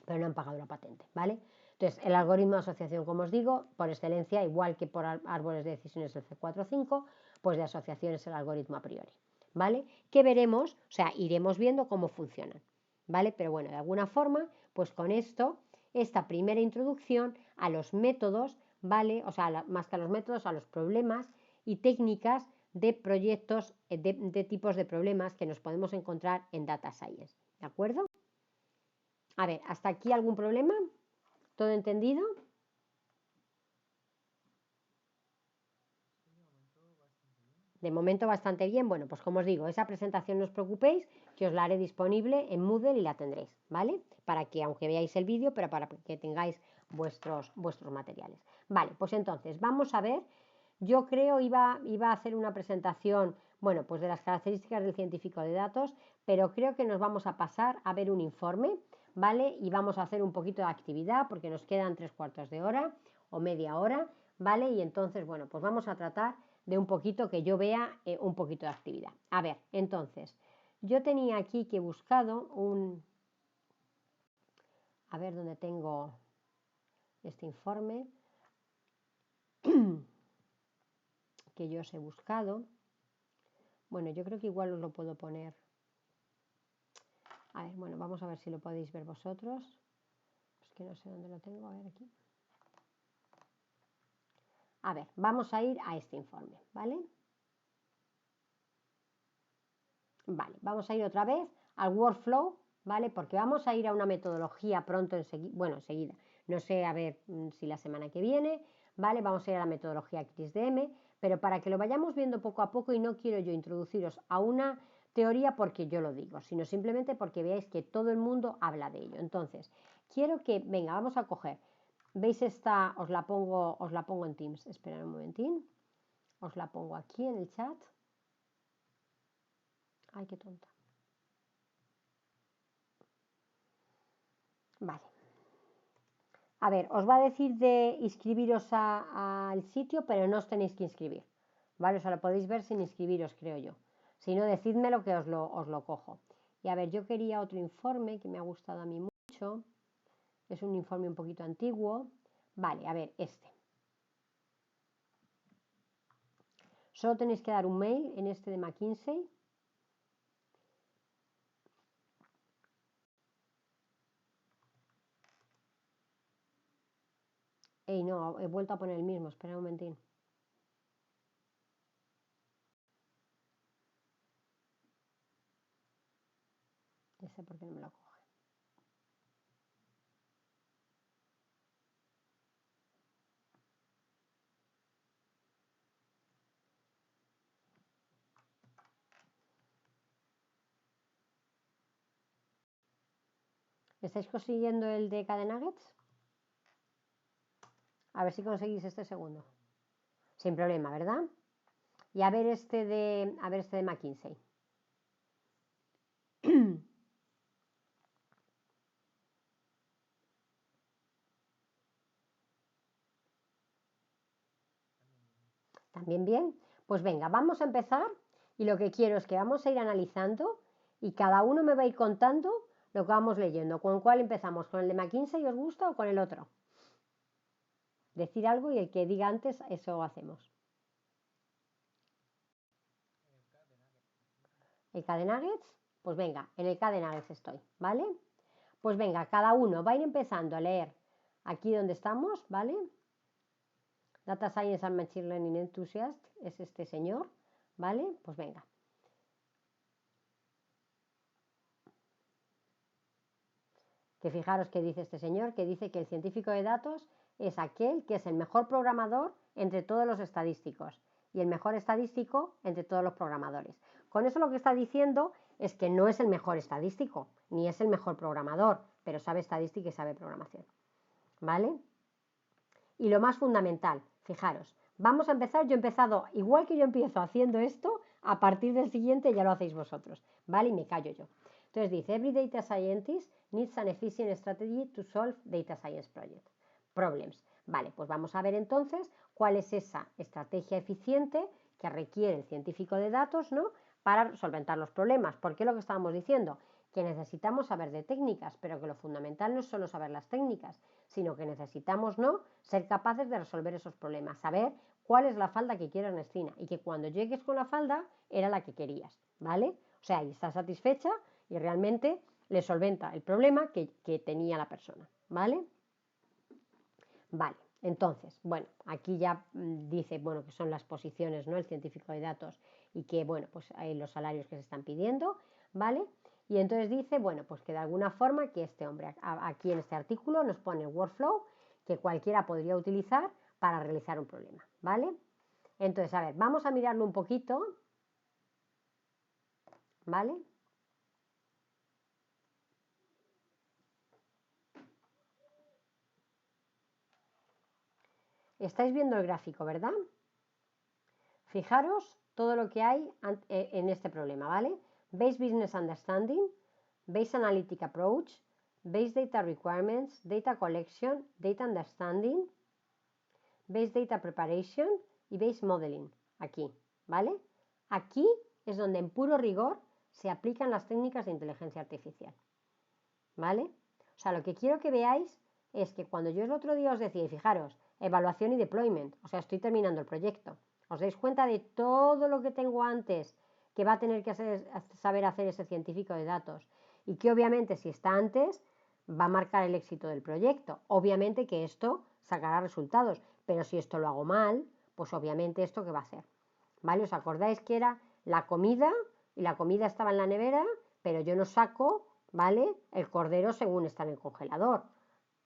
pero no han pagado la patente, ¿vale? Entonces, el algoritmo de asociación, como os digo, por excelencia, igual que por árboles de decisiones el C4 o 5, pues de asociación es el algoritmo a priori, ¿vale? Que veremos, o sea, iremos viendo cómo funcionan, ¿vale? Pero bueno, de alguna forma, pues con esto, esta primera introducción a los métodos, ¿vale? O sea, más que a los métodos, a los problemas y técnicas de proyectos, de tipos de problemas que nos podemos encontrar en Data Science, ¿de acuerdo? A ver, ¿hasta aquí algún problema? ¿Todo entendido? De momento bastante bien. Bueno, pues como os digo, esa presentación no os preocupéis, que os la haré disponible en Moodle y la tendréis, ¿vale? Para que, aunque veáis el vídeo, pero para que tengáis vuestros materiales. Vale, pues entonces vamos a ver yo creo iba a hacer una presentación, bueno, pues de las características del científico de datos, pero creo que nos vamos a pasar a ver un informe, ¿vale? Y vamos a hacer un poquito de actividad porque nos quedan 3/4 de hora o media hora, ¿vale? Y entonces, bueno, pues vamos a tratar de un poquito que yo vea un poquito de actividad. A ver, entonces, yo tenía aquí que he buscado un... A ver dónde tengo este informe que yo os he buscado. Bueno, yo creo que igual os lo puedo poner. A ver, bueno, vamos a ver si lo podéis ver vosotros. Es que no sé dónde lo tengo. A ver aquí. A ver, vamos a ir a este informe, ¿vale? Vale, vamos a ir otra vez al workflow, ¿vale? Porque vamos a ir a una metodología pronto enseguida, bueno, enseguida, no sé, a ver si la semana que viene, ¿vale? Vamos a ir a la metodología XDM, pero para que lo vayamos viendo poco a poco y no quiero yo introduciros a una teoría porque yo lo digo, sino simplemente porque veáis que todo el mundo habla de ello. Entonces, quiero que, venga, vamos a coger, ¿veis esta? Os la pongo en Teams, esperad un momentín, os la pongo aquí en el chat. Ay, qué tonta. Vale. A ver, os va a decir de inscribiros al sitio, pero no os tenéis que inscribir, ¿vale? O sea, lo podéis ver sin inscribiros, creo yo. Si no, decídmelo que os lo cojo. Y a ver, yo quería otro informe que me ha gustado a mí mucho. Es un informe un poquito antiguo. Vale, a ver, este. Solo tenéis que dar un mail en este de McKinsey. Ey, no, he vuelto a poner el mismo, espera un momentín. No sé por qué no me lo coge. ¿Estáis consiguiendo el de Cadenuggets? A ver si conseguís este segundo. Sin problema, ¿verdad? Y a ver este de McKinsey. ¿También bien? Pues venga, vamos a empezar y lo que quiero es que vamos a ir analizando y cada uno me va a ir contando lo que vamos leyendo. ¿Con cuál empezamos? ¿Con el de McKinsey os gusta o con el otro? Decir algo y el que diga antes, eso hacemos. ¿El Cadenuggets? Pues venga, en el Cadenuggets estoy, ¿vale? Pues venga, cada uno va a ir empezando a leer aquí donde estamos, ¿vale? Data Science and Machine Learning Enthusiast es este señor, ¿vale? Pues venga. Que fijaros que dice este señor, que dice que el científico de datos es aquel que es el mejor programador entre todos los estadísticos y el mejor estadístico entre todos los programadores. Con eso lo que está diciendo es que no es el mejor estadístico, ni es el mejor programador, pero sabe estadística y sabe programación. ¿Vale? Y lo más fundamental, fijaros, vamos a empezar, yo he empezado, igual que yo empiezo haciendo esto, a partir del siguiente ya lo hacéis vosotros, ¿vale? Y me callo yo. Entonces dice, every data scientist needs an efficient strategy to solve data science problems. Vale, pues vamos a ver entonces cuál es esa estrategia eficiente que requiere el científico de datos, ¿no? Para solventar los problemas. ¿Por qué lo que estábamos diciendo? Que necesitamos saber de técnicas, pero que lo fundamental no es solo saber las técnicas, sino que necesitamos, ¿no?, ser capaces de resolver esos problemas, saber cuál es la falda que quiere Ernestina y que cuando llegues con la falda era la que querías, ¿vale? O sea, y está satisfecha y realmente le solventa el problema que tenía la persona, ¿vale? Vale, entonces, bueno, aquí ya dice, bueno, que son las posiciones, ¿no?, el científico de datos y que, bueno, pues hay los salarios que se están pidiendo, ¿vale? Y entonces dice, bueno, pues que de alguna forma que este hombre aquí en este artículo nos pone el workflow que cualquiera podría utilizar para realizar un problema, ¿vale? Entonces, a ver, vamos a mirarlo un poquito, ¿vale? Estáis viendo el gráfico, ¿verdad? Fijaros todo lo que hay en este problema, ¿vale? Base Business Understanding, Base Analytic Approach, Base Data Requirements, Data Collection, Data Understanding, Base Data Preparation y Base Modeling, aquí, ¿vale? Aquí es donde en puro rigor se aplican las técnicas de inteligencia artificial, ¿vale? O sea, lo que quiero que veáis es que cuando yo el otro día os decía, y fijaros, evaluación y deployment, o sea, estoy terminando el proyecto, os dais cuenta de todo lo que tengo antes que va a tener que saber hacer ese científico de datos y que obviamente si está antes va a marcar el éxito del proyecto. Obviamente que esto sacará resultados, pero si esto lo hago mal, pues obviamente esto ¿qué va a hacer? ¿Vale? ¿Os acordáis que era la comida y la comida estaba en la nevera, pero yo no saco, ¿vale? El cordero según está en el congelador,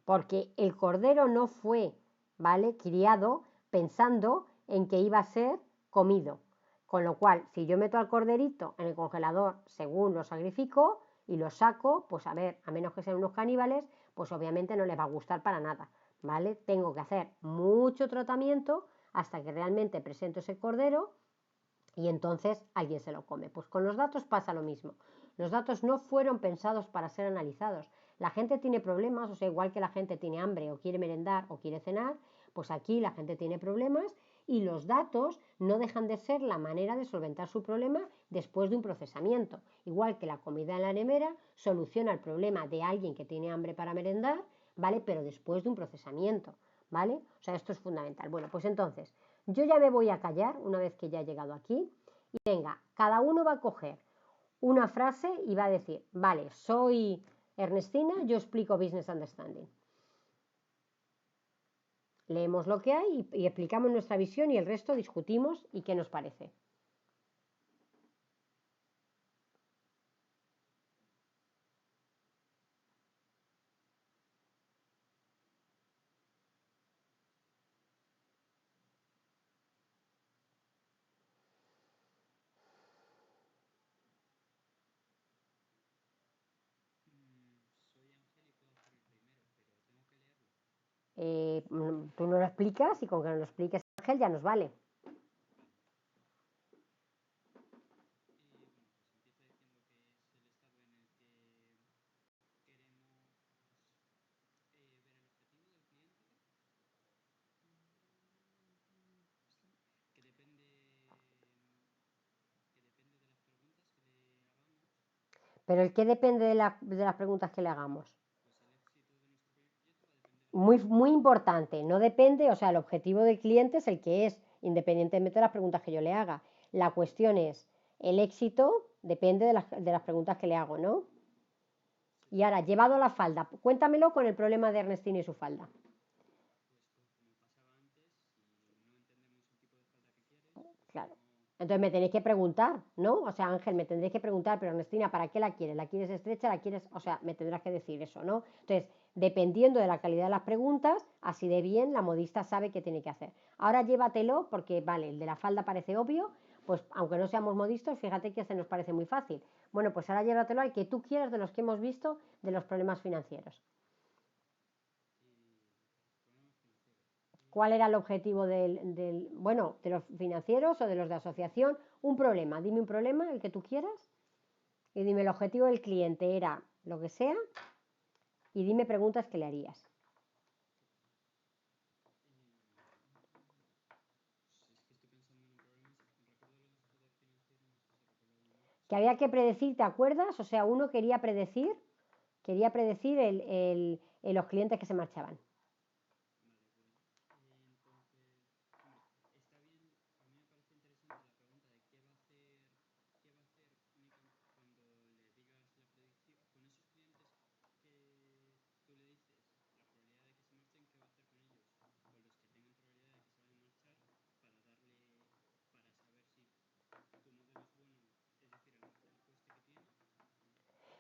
porque el cordero no fue, ¿vale? Criado pensando en que iba a ser comido. Con lo cual, si yo meto al corderito en el congelador según lo sacrifico y lo saco, pues a ver, a menos que sean unos caníbales, pues obviamente no les va a gustar para nada, ¿vale? Tengo que hacer mucho tratamiento hasta que realmente presento ese cordero y entonces alguien se lo come. Pues con los datos pasa lo mismo. Los datos no fueron pensados para ser analizados. La gente tiene problemas, o sea, igual que la gente tiene hambre o quiere merendar o quiere cenar, pues aquí la gente tiene problemas y los datos no dejan de ser la manera de solventar su problema después de un procesamiento. Igual que la comida en la nevera soluciona el problema de alguien que tiene hambre para merendar, ¿vale? Pero después de un procesamiento, ¿vale? O sea, esto es fundamental. Bueno, pues entonces, yo ya me voy a callar una vez que ya he llegado aquí y venga, cada uno va a coger una frase y va a decir, vale, soy Ernestina, yo explico Business Understanding. Leemos lo que hay y explicamos nuestra visión y el resto discutimos y qué nos parece. Tú no lo explicas y con que no lo expliques Ángel ya nos vale. Pero el qué depende de las preguntas que le hagamos. Muy, muy importante, no depende, o sea, el objetivo del cliente es el que es, independientemente de las preguntas que yo le haga. La cuestión es, el éxito depende de las preguntas que le hago, ¿no? Y ahora, llevado a la falda, cuéntamelo con el problema de Ernestina y su falda. Claro. Entonces me tenéis que preguntar, ¿no? O sea, Ángel, me tendréis que preguntar, pero Ernestina, ¿para qué la quieres? ¿La quieres estrecha? ¿La quieres? O sea, me tendrás que decir eso, ¿no? Entonces, dependiendo de la calidad de las preguntas, así de bien la modista sabe qué tiene que hacer. Ahora llévatelo porque, vale, el de la falda parece obvio, pues aunque no seamos modistas, fíjate que se nos parece muy fácil. Bueno, pues ahora llévatelo al que tú quieras de los que hemos visto de los problemas financieros. ¿Cuál era el objetivo bueno, de los financieros o de los de asociación? Un problema, dime un problema, el que tú quieras, y dime el objetivo del cliente era lo que sea, y dime preguntas que le harías. Que había que predecir, ¿te acuerdas? O sea, uno quería predecir los clientes que se marchaban.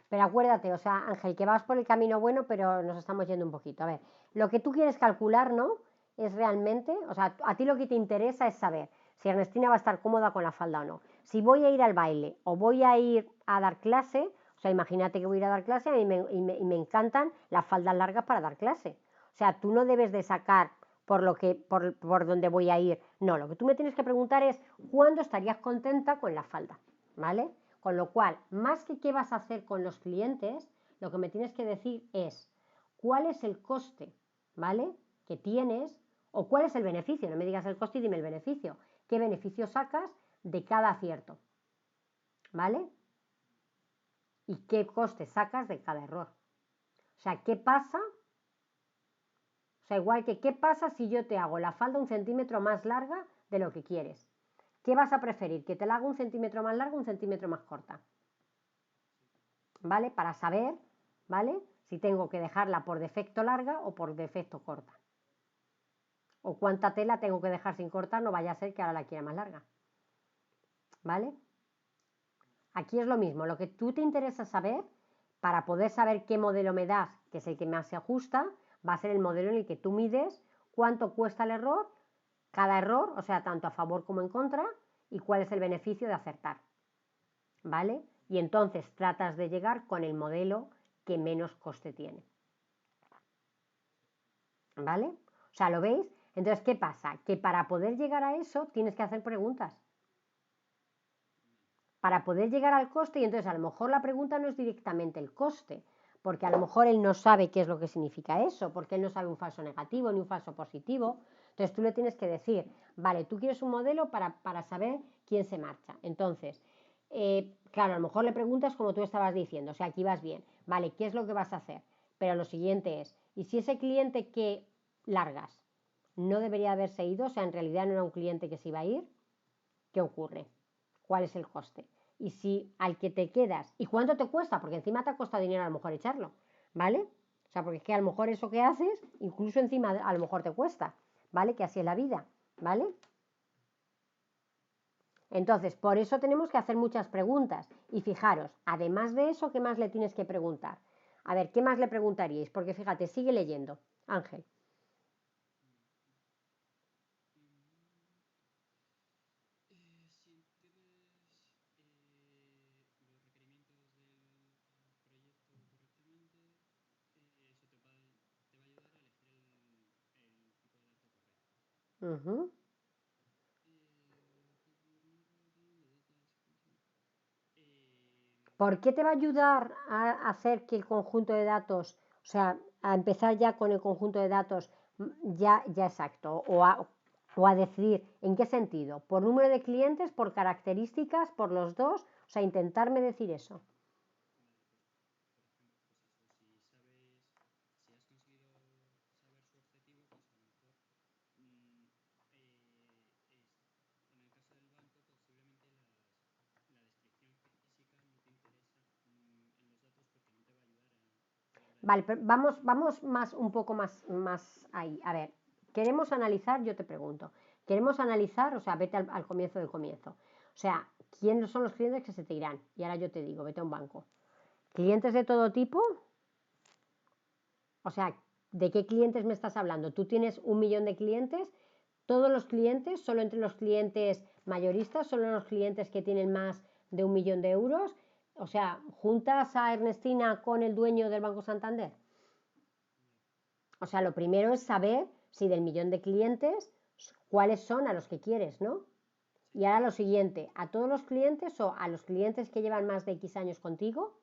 Pero acuérdate, o sea, Ángel, que vas por el camino bueno, pero nos estamos yendo un poquito. A ver, lo que tú quieres calcular, ¿no? Es realmente, o sea, a ti lo que te interesa es saber si Ernestina va a estar cómoda con la falda o no. Si voy a ir al baile o voy a ir a dar clase, o sea, imagínate que voy a ir a dar clase y me encantan las faldas largas para dar clase. O sea, tú no debes de sacar por donde voy a ir. No, lo que tú me tienes que preguntar es cuándo estarías contenta con la falda, ¿vale? Con lo cual, más que qué vas a hacer con los clientes, lo que me tienes que decir es cuál es el coste, ¿vale? Que tienes o cuál es el beneficio. No me digas el coste y dime el beneficio. ¿Qué beneficio sacas de cada acierto? ¿Vale? ¿Y qué coste sacas de cada error? O sea, ¿qué pasa? O sea, igual que ¿qué pasa si yo te hago la falda 1 centímetro más larga de lo que quieres? ¿Qué vas a preferir? ¿Que te la haga 1 centímetro más larga o 1 centímetro más corta? ¿Vale? Para saber, ¿vale? Si tengo que dejarla por defecto larga o por defecto corta. O cuánta tela tengo que dejar sin cortar, no vaya a ser que ahora la quiera más larga. ¿Vale? Aquí es lo mismo, lo que tú te interesa saber, para poder saber qué modelo me das, que es el que más se ajusta, va a ser el modelo en el que tú mides cuánto cuesta el error, cada error, o sea, tanto a favor como en contra, y cuál es el beneficio de acertar. ¿Vale? Y entonces tratas de llegar con el modelo que menos coste tiene. ¿Vale? O sea, ¿lo veis? Entonces, ¿qué pasa? Que para poder llegar a eso tienes que hacer preguntas. Para poder llegar al coste, y entonces a lo mejor la pregunta no es directamente el coste, porque a lo mejor él no sabe qué es lo que significa eso, porque él no sabe un falso negativo ni un falso positivo. Entonces tú le tienes que decir, vale, tú quieres un modelo para saber quién se marcha. Entonces, claro, a lo mejor le preguntas como tú estabas diciendo, o sea, aquí vas bien, vale, ¿qué es lo que vas a hacer? Pero lo siguiente es, ¿y si ese cliente que largas no debería haberse ido, o sea, en realidad no era un cliente que se iba a ir? ¿Qué ocurre? ¿Cuál es el coste? Y si al que te quedas, ¿y cuánto te cuesta? Porque encima te ha costado dinero a lo mejor echarlo, ¿vale? O sea, porque es que a lo mejor eso que haces, incluso encima a lo mejor te cuesta, ¿vale? Que así es la vida, ¿vale? Entonces, por eso tenemos que hacer muchas preguntas. Y fijaros, además de eso, ¿qué más le tienes que preguntar? A ver, ¿qué más le preguntaríais? Porque fíjate, sigue leyendo, Ángel. Uh-huh. ¿Por qué te va a ayudar a hacer que el conjunto de datos, o sea, a empezar ya con el conjunto de datos ya exacto, o a decidir en qué sentido? ¿Por número de clientes, por características, por los dos? O sea, intentarme decir eso. Vale, pero vamos un poco más ahí. A ver, queremos analizar, yo te pregunto, queremos analizar, o sea, vete al comienzo del comienzo. O sea, ¿quiénes son los clientes que se te irán? Y ahora yo te digo, vete a un banco. ¿Clientes de todo tipo? O sea, ¿de qué clientes me estás hablando? ¿Tú tienes 1 millón de clientes? ¿Todos los clientes? ¿Solo entre los clientes mayoristas? ¿Solo los clientes que tienen más de 1 millón de euros? O sea, ¿juntas a Ernestina con el dueño del Banco Santander? O sea, lo primero es saber si del millón de clientes, cuáles son a los que quieres, ¿no? Y ahora lo siguiente, ¿a todos los clientes o a los clientes que llevan más de X años contigo?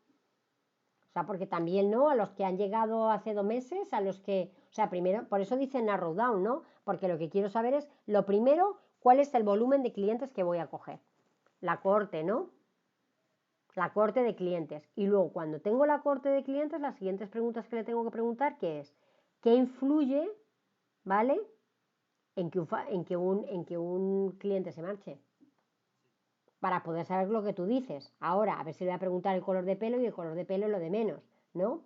O sea, porque también, ¿no? A los que han llegado hace 2 meses, a los que, o sea, primero, por eso dicen narrow down, ¿no? Porque lo que quiero saber es, lo primero, cuál es el volumen de clientes que voy a coger. La cohorte, ¿no? La cohorte de clientes. Y luego, cuando tengo la cohorte de clientes, las siguientes preguntas que le tengo que preguntar, ¿qué es? ¿Qué influye, ¿vale? En que un cliente se marche? Para poder saber lo que tú dices. Ahora, a ver si le voy a preguntar el color de pelo y el color de pelo es lo de menos, ¿no?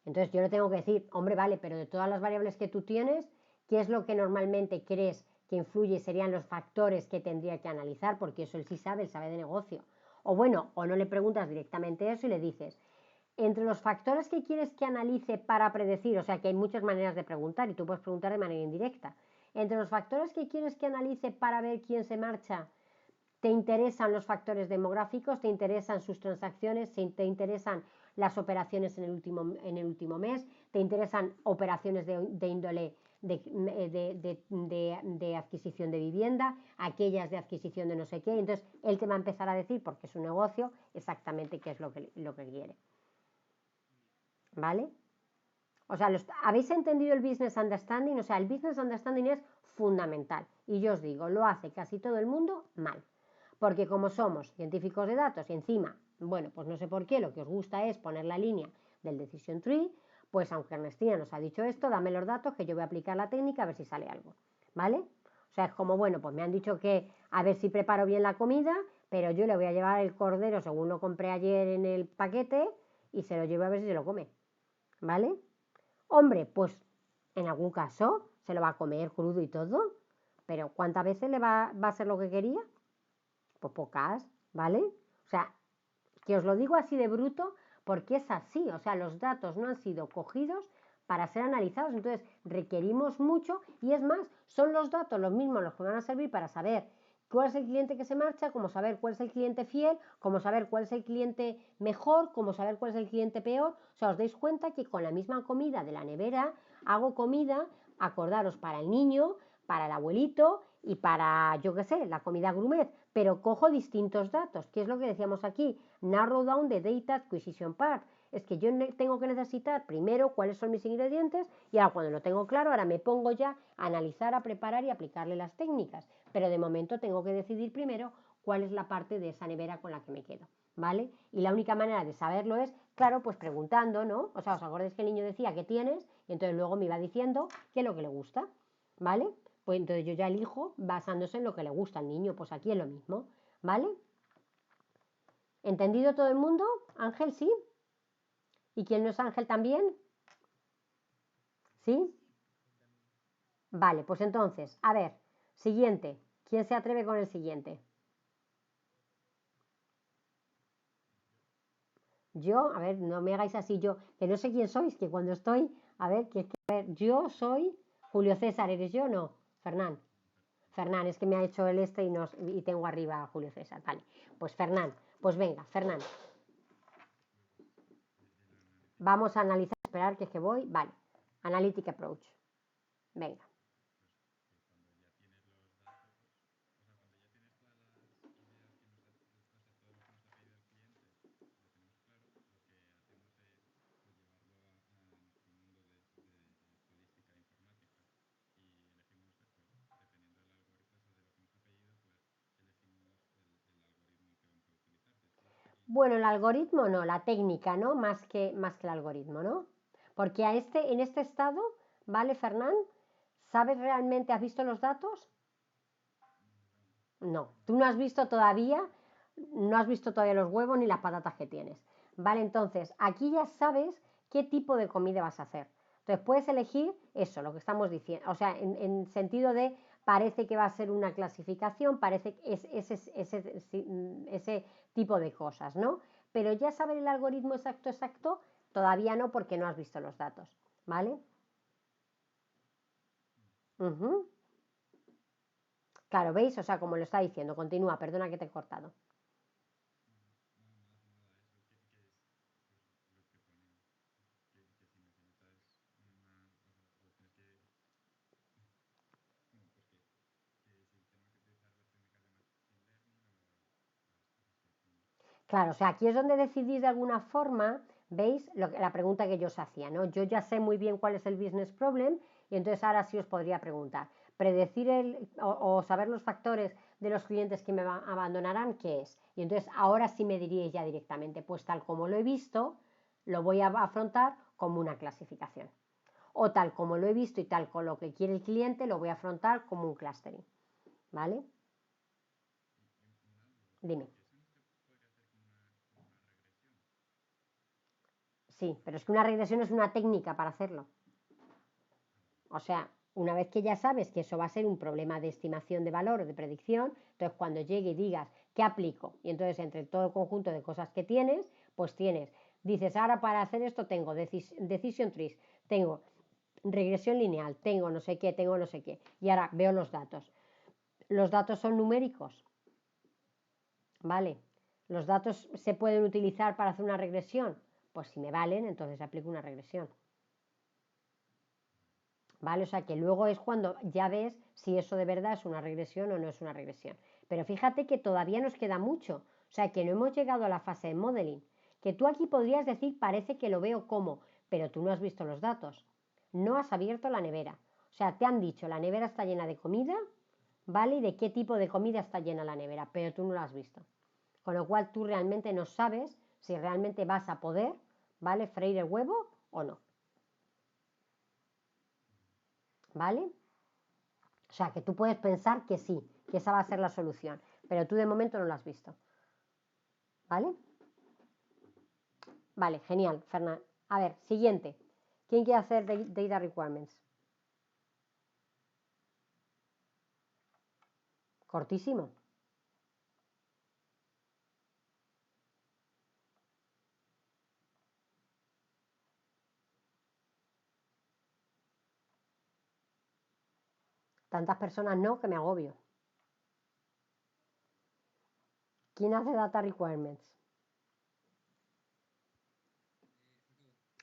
Entonces yo le tengo que decir, hombre, vale, pero de todas las variables que tú tienes, ¿qué es lo que normalmente crees que influye? Serían los factores que tendría que analizar, porque eso él sí sabe, él sabe de negocio. O bueno, o no le preguntas directamente eso y le dices, entre los factores que quieres que analice para predecir, o sea que hay muchas maneras de preguntar y tú puedes preguntar de manera indirecta, entre los factores que quieres que analice para ver quién se marcha, ¿te interesan los factores demográficos? ¿Te interesan sus transacciones? ¿Te interesan las operaciones en el último mes, te interesan operaciones de índole de adquisición de vivienda, aquellas de adquisición de no sé qué. Entonces él te va a empezar a decir, porque es un negocio, exactamente qué es lo que quiere. ¿Vale? O sea, ¿habéis entendido el business understanding? O sea, el business understanding es fundamental. Y yo os digo, lo hace casi todo el mundo mal. Porque como somos científicos de datos y encima, bueno, pues no sé por qué, lo que os gusta es poner la línea del decision tree, pues aunque Ernestina nos ha dicho esto, dame los datos que yo voy a aplicar la técnica a ver si sale algo. ¿Vale? O sea, es como, bueno, pues me han dicho que a ver si preparo bien la comida, pero yo le voy a llevar el cordero según lo compré ayer en el paquete y se lo llevo a ver si se lo come. ¿Vale? Hombre, pues en algún caso se lo va a comer crudo y todo, pero ¿cuántas veces le va a ser lo que quería? Pues pocas, ¿vale? O sea, que os lo digo así de bruto porque es así, o sea, los datos no han sido cogidos para ser analizados, entonces requerimos mucho y es más, son los datos los mismos los que van a servir para saber cuál es el cliente que se marcha, como saber cuál es el cliente fiel, como saber cuál es el cliente mejor, como saber cuál es el cliente peor. O sea, os dais cuenta que con la misma comida de la nevera hago comida, acordaros, para el niño, para el abuelito y para, yo qué sé, la comida gourmet, pero cojo distintos datos, que es lo que decíamos aquí, narrow down the data acquisition part. Es que yo tengo que necesitar primero cuáles son mis ingredientes y ahora cuando lo tengo claro, ahora me pongo ya a analizar, a preparar y aplicarle las técnicas. Pero de momento tengo que decidir primero cuál es la parte de esa nevera con la que me quedo, ¿vale? Y la única manera de saberlo es, claro, pues preguntando, ¿no? O sea, ¿os acordáis que el niño decía qué tienes? Y entonces luego me iba diciendo qué es lo que le gusta, ¿vale? Pues entonces yo ya elijo basándose en lo que le gusta al niño, pues aquí es lo mismo, ¿vale? ¿Entendido todo el mundo? Ángel, ¿sí? ¿Y quién no es Ángel también? ¿Sí? Vale, pues entonces, a ver, siguiente. ¿Quién se atreve con el siguiente? Yo, a ver, no me hagáis así yo, que no sé quién sois, que cuando estoy, a ver, a ver, yo soy Julio César, ¿eres yo? No, Fernán. Fernán, es que me ha hecho el este y tengo arriba a Julio César. Vale, pues Fernán, pues venga, Fernán. Vamos a analizar, esperar que es que voy. Vale, Analytic Approach. Venga. Bueno, el algoritmo no, la técnica, ¿no? Más que el algoritmo, ¿no? Porque en este estado, ¿vale, Fernán? ¿Sabes realmente, has visto los datos? No, tú no has visto todavía, no has visto todavía los huevos ni las patatas que tienes. Vale, entonces, aquí ya sabes qué tipo de comida vas a hacer. Entonces, puedes elegir eso, lo que estamos diciendo, o sea, en sentido de parece que va a ser una clasificación, parece que es ese tipo de cosas, ¿no? Pero ya saber el algoritmo exacto, todavía no porque no has visto los datos, ¿vale? Ujú. Claro, ¿veis? O sea, como lo está diciendo, continúa, perdona que te he cortado. Claro, o sea, aquí es donde decidís de alguna forma, ¿veis? La pregunta que yo os hacía, ¿no? Yo ya sé muy bien cuál es el business problem y entonces ahora sí os podría preguntar, predecir o saber los factores de los clientes que me abandonarán, ¿qué es? Y entonces ahora sí me diríais ya directamente, pues tal como lo he visto, lo voy a afrontar como una clasificación. O tal como lo he visto y tal con lo que quiere el cliente, lo voy a afrontar como un clustering, ¿vale? Dime. Sí, pero es que una regresión es una técnica para hacerlo. O sea, una vez que ya sabes que eso va a ser un problema de estimación de valor o de predicción, entonces cuando llegue y digas, ¿qué aplico? Y entonces entre todo el conjunto de cosas que tienes, pues dices, ahora para hacer esto tengo decision trees, tengo regresión lineal, tengo no sé qué, tengo no sé qué. Y ahora veo los datos. Los datos son numéricos, ¿vale? Los datos se pueden utilizar para hacer una regresión. pues si me valen, entonces aplico una regresión. ¿Vale? O sea que luego es cuando ya ves si eso de verdad es una regresión o no es una regresión. Pero fíjate que todavía nos queda mucho, o sea que no hemos llegado a la fase de modeling, que tú aquí podrías decir parece que lo veo como, pero tú no has visto los datos, no has abierto la nevera, o sea, te han dicho la nevera está llena de comida, ¿vale? Y de qué tipo de comida está llena la nevera, pero tú no la has visto. Con lo cual tú realmente no sabes si realmente vas a poder, ¿vale? Freír el huevo o no. ¿Vale? O sea, que tú puedes pensar que sí, que esa va a ser la solución, pero tú de momento no la has visto. ¿Vale? Vale, genial, Fernán. A ver, siguiente. ¿Quién quiere hacer Data Requirements? Cortísimo. Tantas personas no, que me agobio. ¿Quién hace Data Requirements?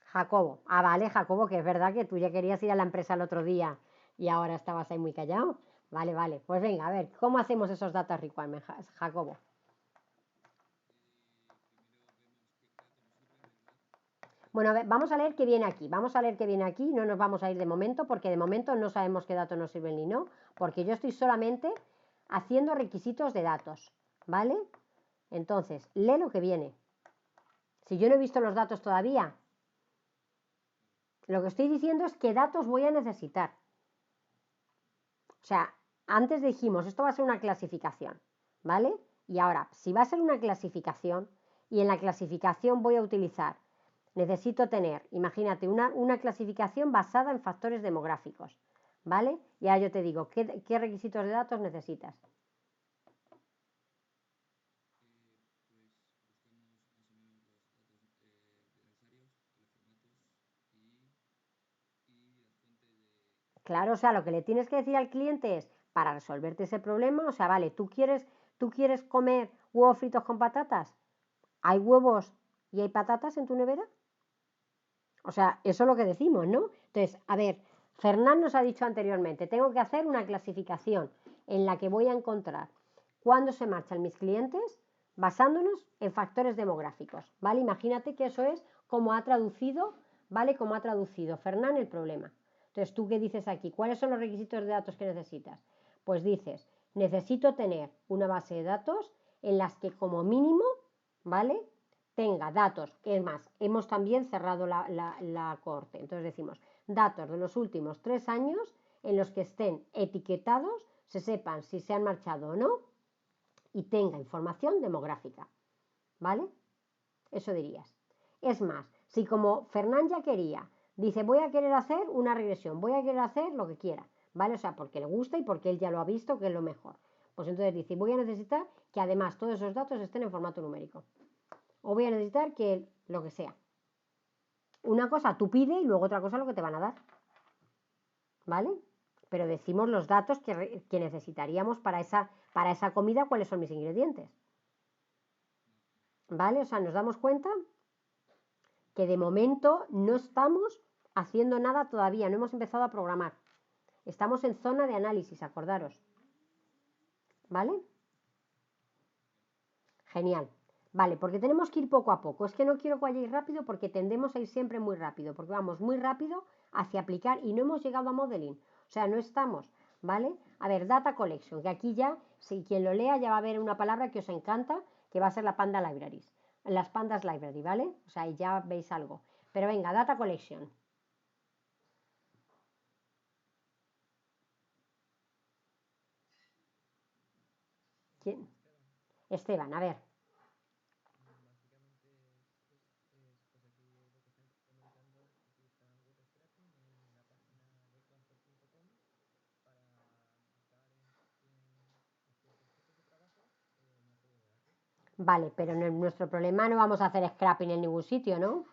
Jacobo. Ah, vale, Jacobo, que es verdad que tú ya querías ir a la empresa el otro día y ahora estabas ahí muy callado. Vale, vale. Pues venga, a ver, ¿cómo hacemos esos Data Requirements, Jacobo? Bueno, a ver, vamos a leer qué viene aquí. Vamos a leer qué viene aquí. No nos vamos a ir de momento porque de momento no sabemos qué datos nos sirven ni no, porque yo estoy solamente haciendo requisitos de datos, ¿vale? Entonces, lee lo que viene. Si yo no he visto los datos todavía, lo que estoy diciendo es qué datos voy a necesitar. O sea, antes dijimos, esto va a ser una clasificación, ¿vale? Y ahora, si va a ser una clasificación y en la clasificación voy a utilizar, necesito tener, imagínate, una clasificación basada en factores demográficos, ¿vale? Y ahora yo te digo, ¿qué requisitos de datos necesitas? Claro, o sea, lo que le tienes que decir al cliente es, para resolverte ese problema, o sea, vale, ¿tú quieres comer huevos fritos con patatas? ¿Hay huevos y hay patatas en tu nevera? O sea, eso es lo que decimos, ¿no? Entonces, a ver, Fernán nos ha dicho anteriormente, tengo que hacer una clasificación en la que voy a encontrar cuándo se marchan mis clientes basándonos en factores demográficos, ¿vale? Imagínate que eso es como ha traducido, ¿vale? Como ha traducido Fernán el problema. Entonces, ¿tú qué dices aquí? ¿Cuáles son los requisitos de datos que necesitas? Pues dices, necesito tener una base de datos en las que como mínimo, ¿vale? Tenga datos, es más, hemos también cerrado la corte, entonces decimos datos de los últimos 3 años en los que estén etiquetados, se sepan si se han marchado o no y tenga información demográfica, ¿vale? Eso dirías. Es más, si como Fernán ya quería, dice voy a querer hacer una regresión, voy a querer hacer lo que quiera, ¿vale? O sea, porque le gusta y porque él ya lo ha visto que es lo mejor. Pues entonces dice, voy a necesitar que además todos esos datos estén en formato numérico. O voy a necesitar que lo que sea. Una cosa tú pide y luego otra cosa lo que te van a dar. ¿Vale? Pero decimos los datos que necesitaríamos para esa comida, cuáles son mis ingredientes. ¿Vale? O sea, nos damos cuenta que de momento no estamos haciendo nada todavía, no hemos empezado a programar. Estamos en zona de análisis, acordaros. ¿Vale? Genial. Vale, porque tenemos que ir poco a poco. Es que no quiero que vayáis rápido porque tendemos a ir siempre muy rápido, porque vamos muy rápido hacia aplicar y no hemos llegado a modeling. O sea, no estamos, ¿vale? A ver, data collection, que aquí ya, si quien lo lea ya va a ver una palabra que os encanta, que va a ser la Panda Libraries. Las Pandas Library, ¿vale? O sea, ya veis algo. Pero venga, data collection. ¿Quién? Esteban, a ver. Vale, pero en nuestro problema no vamos a hacer scrapping en ningún sitio, ¿no?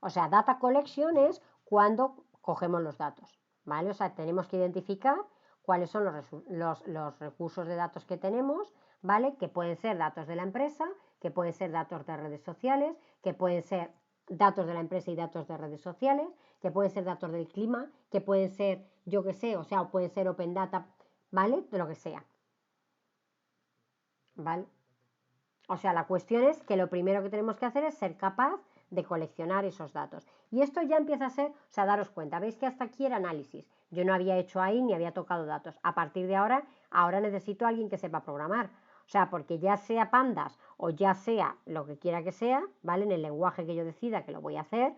O sea, data collection es cuando cogemos los datos, ¿vale? O sea, tenemos que identificar cuáles son los recursos de datos que tenemos, ¿vale? Que pueden ser datos de la empresa, que pueden ser datos de redes sociales, que pueden ser datos de la empresa y datos de redes sociales, que pueden ser datos del clima, que pueden ser, yo que sé, o sea, pueden ser Open Data, ¿vale? De lo que sea, ¿vale? O sea, la cuestión es que lo primero que tenemos que hacer es ser capaz de coleccionar esos datos. Y esto ya empieza a ser, o sea, daros cuenta, veis que hasta aquí era análisis. Yo no había hecho ahí ni había tocado datos. A partir de ahora necesito a alguien que sepa programar. O sea, porque ya sea pandas o ya sea lo que quiera que sea, ¿vale? En el lenguaje que yo decida que lo voy a hacer,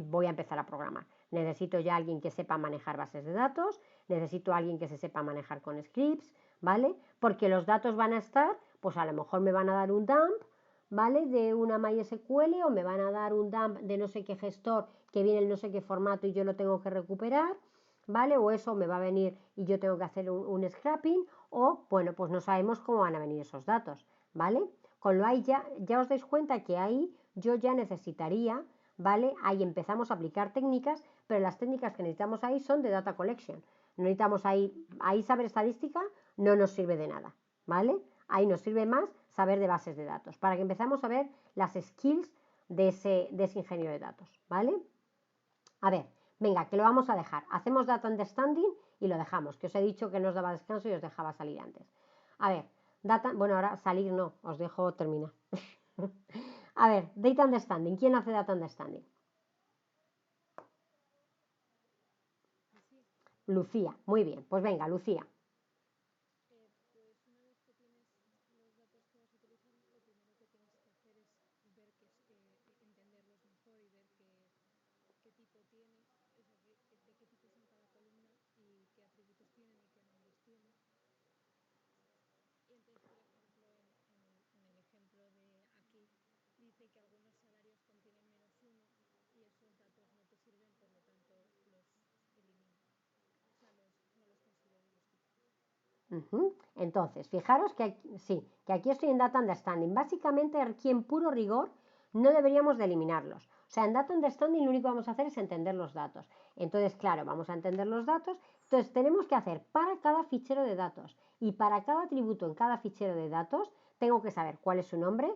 voy a empezar a programar. Necesito ya alguien que sepa manejar bases de datos, necesito a alguien que se sepa manejar con scripts, ¿vale? Porque los datos van a estar, pues a lo mejor me van a dar un dump, ¿vale? De una MySQL o me van a dar un dump de no sé qué gestor que viene en no sé qué formato y yo lo tengo que recuperar, ¿vale? O eso me va a venir y yo tengo que hacer un scrapping o, bueno, pues no sabemos cómo van a venir esos datos, ¿vale? Con lo ahí ya os dais cuenta que ahí yo ya necesitaría, ¿vale? Ahí empezamos a aplicar técnicas, pero las técnicas que necesitamos ahí son de data collection. Necesitamos ahí saber estadística no nos sirve de nada, ¿vale? Ahí nos sirve más saber de bases de datos, para que empezamos a ver las skills de ese ingeniero de datos, ¿vale? A ver, venga, que lo vamos a dejar. Hacemos data understanding y lo dejamos, que os he dicho que no os daba descanso y os dejaba salir antes. A ver, bueno, ahora salir no, os dejo terminar. A ver, data understanding. ¿Quién hace data understanding? Lucía, muy bien. Pues venga, Lucía. Entonces, fijaros que aquí, sí, que aquí estoy en Data Understanding. Básicamente, aquí en puro rigor no deberíamos de eliminarlos. O sea, en Data Understanding lo único que vamos a hacer es entender los datos. Entonces, claro, vamos a entender los datos. Entonces, tenemos que hacer para cada fichero de datos y para cada atributo en cada fichero de datos, tengo que saber cuál es su nombre,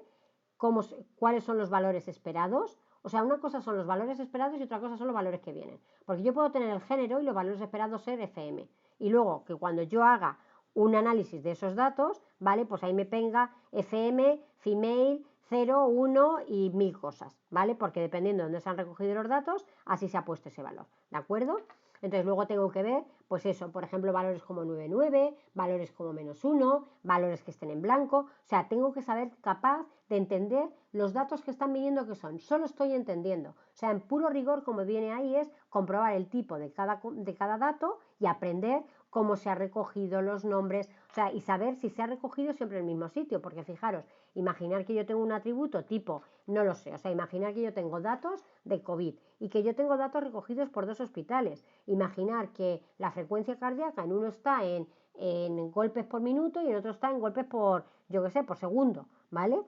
cuáles son los valores esperados. O sea, una cosa son los valores esperados y otra cosa son los valores que vienen. Porque yo puedo tener el género y los valores esperados ser FM. Y luego que cuando yo haga un análisis de esos datos, ¿vale? Pues ahí me venga FM, female, 0, 1 y 1000 cosas, ¿vale? Porque dependiendo de dónde se han recogido los datos, así se ha puesto ese valor, ¿de acuerdo? Entonces luego tengo que ver, pues eso, por ejemplo, valores como 99, valores como -1, valores que estén en blanco, o sea, tengo que saber capaz de entender los datos que están viniendo que son, solo estoy entendiendo, o sea, en puro rigor como viene ahí es comprobar el tipo de cada dato y aprender cómo se ha recogido los nombres, o sea, y saber si se ha recogido siempre en el mismo sitio, porque fijaros, imaginar que yo tengo un atributo tipo, no lo sé, o sea, imaginar que yo tengo datos de COVID y que yo tengo datos recogidos por 2 hospitales, imaginar que la frecuencia cardíaca en uno está en golpes por minuto y en otro está en golpes por, yo qué sé, por segundo, ¿vale?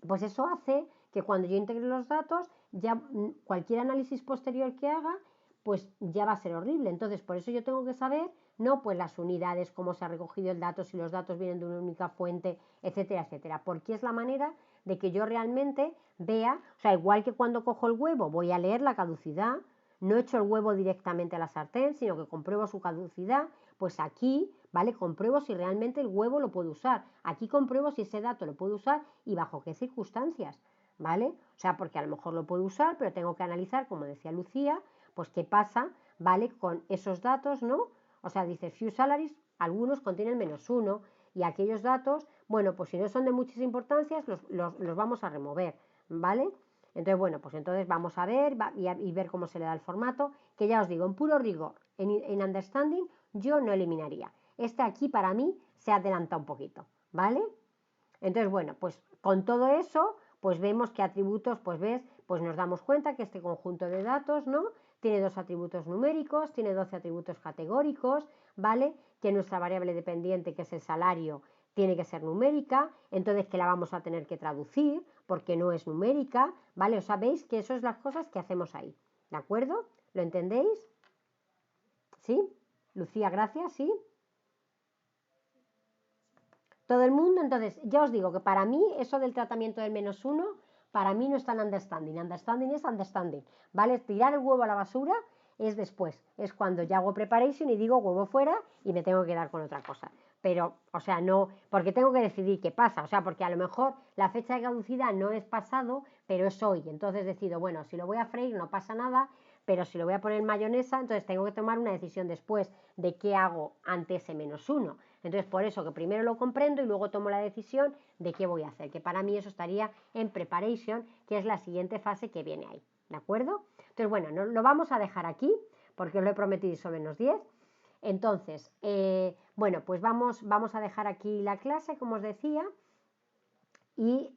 Pues eso hace que cuando yo integre los datos, ya cualquier análisis posterior que haga, pues ya va a ser horrible. Entonces, por eso yo tengo que saber, no pues las unidades, cómo se ha recogido el dato, si los datos vienen de una única fuente, etcétera, etcétera. Porque es la manera de que yo realmente vea, o sea, igual que cuando cojo el huevo, voy a leer la caducidad, no echo el huevo directamente a la sartén, sino que compruebo su caducidad, pues aquí, ¿vale? Compruebo si realmente el huevo lo puedo usar. Aquí compruebo si ese dato lo puedo usar y bajo qué circunstancias, ¿vale? O sea, porque a lo mejor lo puedo usar, pero tengo que analizar, como decía Lucía, pues qué pasa, ¿vale? Con esos datos, ¿no? O sea, dice few salaries, algunos contienen -1 y aquellos datos, bueno, pues si no son de muchas importancias, los vamos a remover, ¿vale? Entonces, bueno, pues entonces vamos a ver y ver cómo se le da el formato, que ya os digo, en puro rigor, en understanding, yo no eliminaría. Este aquí para mí se adelanta un poquito, ¿vale? Entonces, bueno, pues con todo eso, pues vemos que atributos, pues ves, pues nos damos cuenta que este conjunto de datos, ¿no? Tiene 2 atributos numéricos, tiene 12 atributos categóricos, ¿vale? Que nuestra variable dependiente, que es el salario, tiene que ser numérica, entonces que la vamos a tener que traducir porque no es numérica, ¿vale? O sabéis que eso es las cosas que hacemos ahí, ¿de acuerdo? ¿Lo entendéis? ¿Sí? Lucía, gracias, ¿sí? todo el mundo. Entonces, ya os digo que para mí eso del tratamiento del -1, para mí no es tan understanding. Understanding es understanding, ¿vale? Tirar el huevo a la basura es después, es cuando ya hago preparation y digo huevo fuera y me tengo que quedar con otra cosa. Pero, o sea, no, porque tengo que decidir qué pasa, o sea, porque a lo mejor la fecha de caducidad no es pasado, pero es hoy. Entonces decido, bueno, si lo voy a freír no pasa nada, pero si lo voy a poner en mayonesa, entonces tengo que tomar una decisión después de qué hago ante ese -1. Entonces, por eso que primero lo comprendo y luego tomo la decisión de qué voy a hacer, que para mí eso estaría en preparation, que es la siguiente fase que viene ahí, ¿de acuerdo? Entonces, bueno, lo vamos a dejar aquí, porque os lo he prometido sobre -10. Entonces, bueno, pues vamos a dejar aquí la clase, como os decía, y